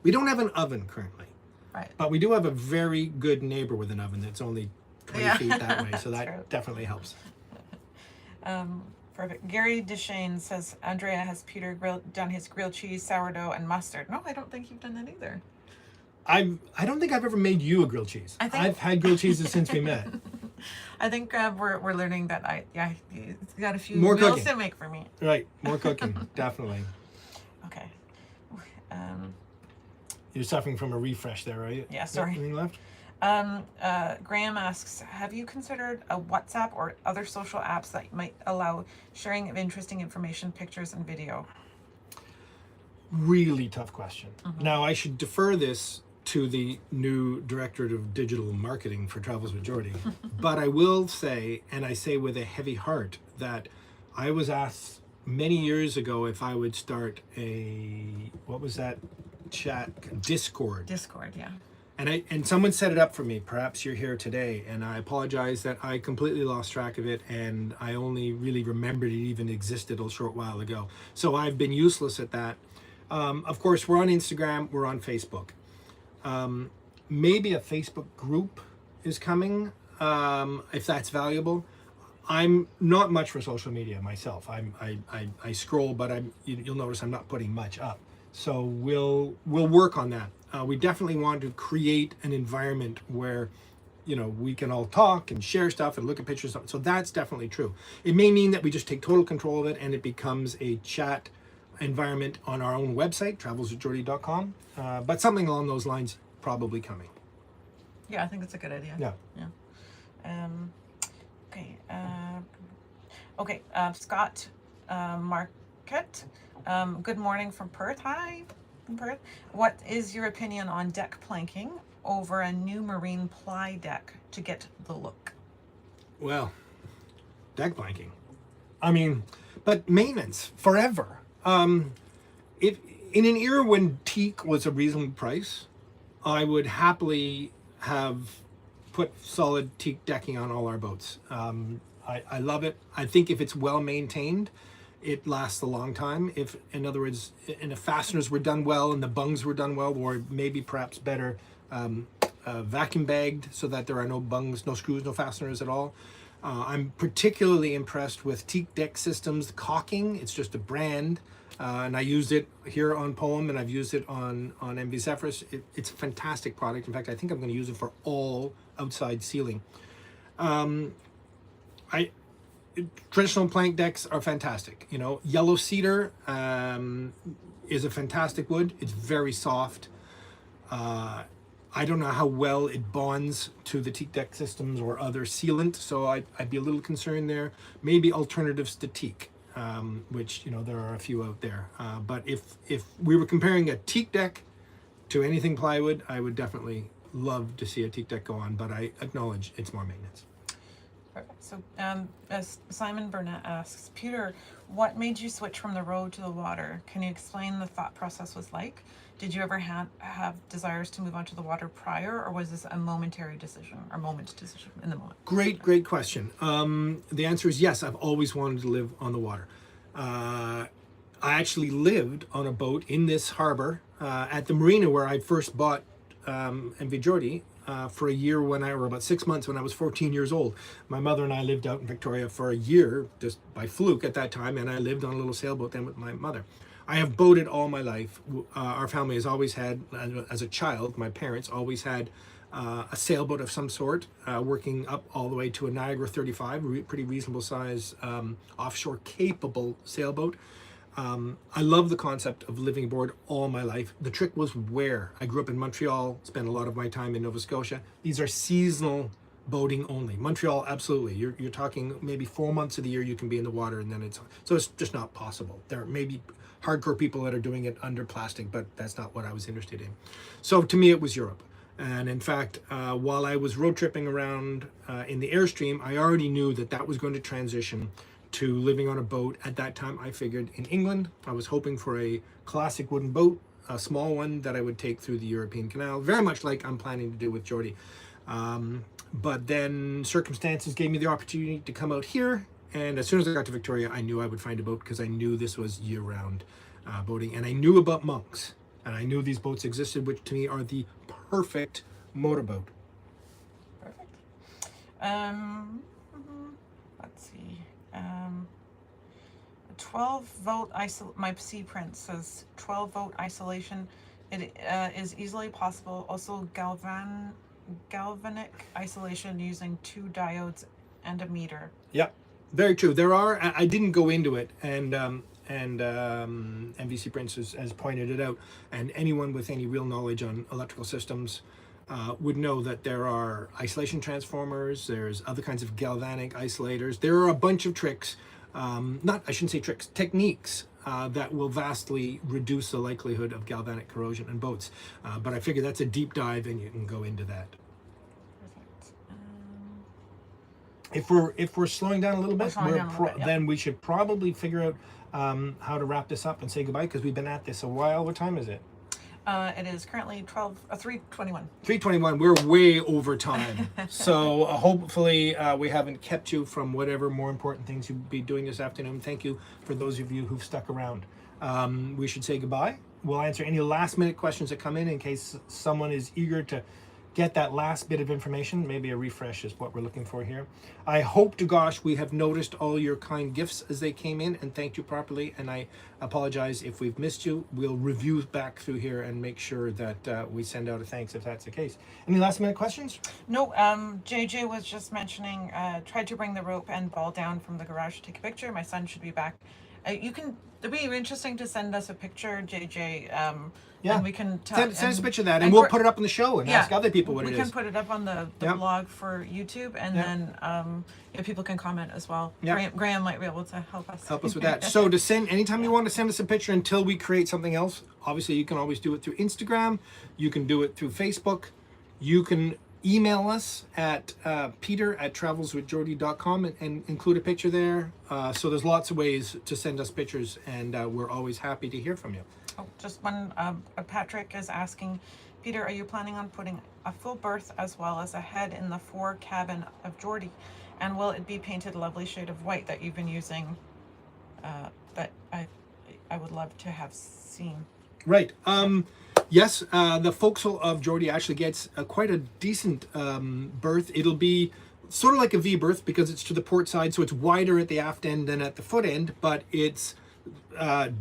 We don't have an oven currently, Right. but we do have a very good neighbor with an oven that's only 20 Yeah. feet that way, so that True. definitely helps. Perfect. Gary Deshane says, Andrea, has Peter done his grilled cheese, sourdough, and mustard? No, I don't think you've done that either. I don't think I've ever made you a grilled cheese. I've had grilled cheeses since we met. I think we're learning that he's got a few More meals cooking. to make for me. Right, more cooking, definitely. Okay. You're suffering from a refresh there, are you? Yeah, sorry. Anything left? Graham asks, have you considered a WhatsApp or other social apps that might allow sharing of interesting information, pictures, and video? Really tough question. Mm-hmm. Now, I should defer this to the new Director of Digital Marketing for Travels with Geordie, but I will say, and I say with a heavy heart, that I was asked many years ago if I would start what was that chat? Discord. Discord, yeah. And someone set it up for me. Perhaps you're here today, and I apologize that I completely lost track of it, and I only really remembered it even existed a short while ago. So I've been useless at that. Of course, we're on Instagram, we're on Facebook. Maybe a Facebook group is coming, if that's valuable. I'm not much for social media myself. I scroll, but you'll notice I'm not putting much up. So we'll work on that. We definitely want to create an environment where, we can all talk and share stuff and look at pictures. So that's definitely true. It may mean that we just take total control of it and it becomes a chat environment on our own website, travelswithgeordie.com. But something along those lines probably coming. Yeah, I think it's a good idea. Yeah. Okay. Scott Marquette. Good morning from Perth. Hi, from Perth. What is your opinion on deck planking over a new marine ply deck to get the look? Well, deck planking. I mean, but maintenance forever. If in an era when teak was a reasonable price, I would happily have put solid teak decking on all our boats. I love it. I think if it's well maintained, it lasts a long time. If, in other words, and the fasteners were done well and the bungs were done well, or maybe perhaps better vacuum bagged so that there are no bungs, no screws, no fasteners at all. I'm particularly impressed with teak deck systems. The caulking, it's just a brand. And I used it here on Poem, and I've used it on MV Zephyrus. It's a fantastic product. In fact, I think I'm going to use it for all outside ceiling. Traditional plank decks are fantastic. Yellow cedar is a fantastic wood. It's very soft. I don't know how well it bonds to the teak deck systems or other sealant, so I'd be a little concerned there. Maybe alternatives to teak. Which there are a few out there. But if we were comparing a teak deck to anything plywood, I would definitely love to see a teak deck go on. But I acknowledge it's more maintenance. Perfect. So, as Simon Burnett asks, Peter, what made you switch from the road to the water? Can you explain the thought process was like? Did you ever have desires to move on to the water prior, or was this a momentary decision or moment decision in the moment? Great question. The answer is yes. I've always wanted to live on the water. I actually lived on a boat in this harbor at the marina where I first bought MV Geordie. for a year or about 6 months when I was 14 years old. My mother and I lived out in Victoria for a year, just by fluke at that time, and I lived on a little sailboat then with my mother. I have boated all my life. Our family has always had, as a child, my parents always had a sailboat of some sort, working up all the way to a Niagara 35, pretty reasonable size, offshore capable sailboat. I love the concept of living aboard all my life. The trick was where. I grew up in Montreal, spent a lot of my time in Nova Scotia. These are seasonal boating only. Montreal, absolutely. You're talking maybe 4 months of the year you can be in the water, and then it's just not possible. There may be hardcore people that are doing it under plastic, but that's not what I was interested in. So to me, it was Europe. And in fact, while I was road tripping around in the Airstream, I already knew that was going to transition to living on a boat. At that time, I figured in England. I was hoping for a classic wooden boat, a small one that I would take through the European Canal, very much like I'm planning to do with Geordie. But then circumstances gave me the opportunity to come out here, and as soon as I got to Victoria, I knew I would find a boat because I knew this was year-round boating, and I knew about monks, and I knew these boats existed, which to me are the perfect motorboat. Perfect. Let's see. 12-volt my C print says 12-volt isolation. It is easily possible. Also galvanic isolation using 2 diodes and a meter. Yeah, very true. There are. I didn't go into it, and MVC Prince has pointed it out. And anyone with any real knowledge on electrical systems would know that there are isolation transformers. There's other kinds of galvanic isolators. There are a bunch of tricks. I shouldn't say tricks, techniques that will vastly reduce the likelihood of galvanic corrosion in boats. But I figure that's a deep dive, and you can go into that. Perfect. If we're slowing down a little bit, Yep. then we should probably figure out how to wrap this up and say goodbye, because we've been at this a while. What time is it? It is currently 3:21. 3:21. We're way over time. So hopefully we haven't kept you from whatever more important things you'd be doing this afternoon. Thank you for those of you who've stuck around. We should say goodbye. We'll answer any last minute questions that come in case someone is eager to get that last bit of information. Maybe a refresh is what we're looking for here. I hope to gosh we have noticed all your kind gifts as they came in and thanked you properly, and I apologize if we've missed you. We'll review back through here and make sure that we send out a thanks if that's the case. Any last minute questions? No, JJ was just mentioning, tried to bring the rope and ball down from the garage to take a picture. My son should be back. It'd be interesting to send us a picture, JJ. Yeah. And we can send us a picture of that, and we'll put it up on the show and ask other people what it is. We can put it up on the blog for YouTube, and then people can comment as well. Yeah. Graham might be able to help us. Help us with that. So to send, anytime you want to send us a picture until we create something else, obviously you can always do it through Instagram. You can do it through Facebook. You can email us at peter@travelswithgeordie.com and include a picture there. So there's lots of ways to send us pictures, and we're always happy to hear from you. Oh, just one. Patrick is asking, Peter, are you planning on putting a full berth as well as a head in the fore cabin of Geordie? And will it be painted a lovely shade of white that you've been using that I would love to have seen? Right. Yes, the forecastle of Geordie actually gets quite a decent berth. It'll be sort of like a V berth because it's to the port side, so it's wider at the aft end than at the foot end, but it's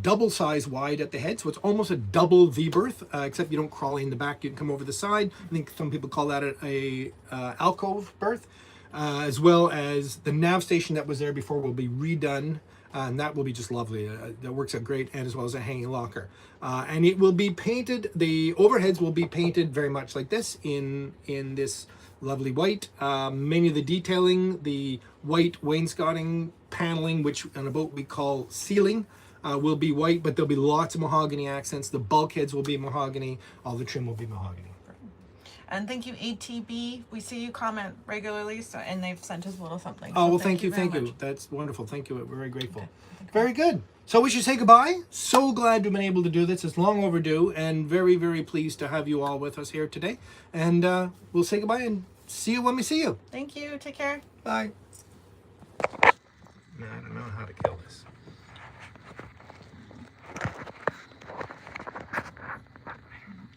double size wide at the head, so it's almost a double V berth, except you don't crawl in the back, you can come over the side. I think some people call that a alcove berth, as well as the nav station that was there before will be redone, and that will be just lovely. That works out great, and as well as a hanging locker. And it will be painted, the overheads will be painted very much like this in this lovely white. Many of the detailing, the white wainscoting paneling, which on a boat we call ceiling, will be white, but there'll be lots of mahogany accents. The bulkheads will be mahogany. All the trim will be mahogany. And thank you, ATB. We see you comment regularly, and they've sent us a little something. Oh, so well, thank you. very much. That's wonderful. Thank you. We're very grateful. Okay. Very good. So we should say goodbye. So glad to have been able to do this. It's long overdue, and very, very pleased to have you all with us here today. And we'll say goodbye and see you when we see you. Thank you. Take care. Bye. I don't know how to kill this.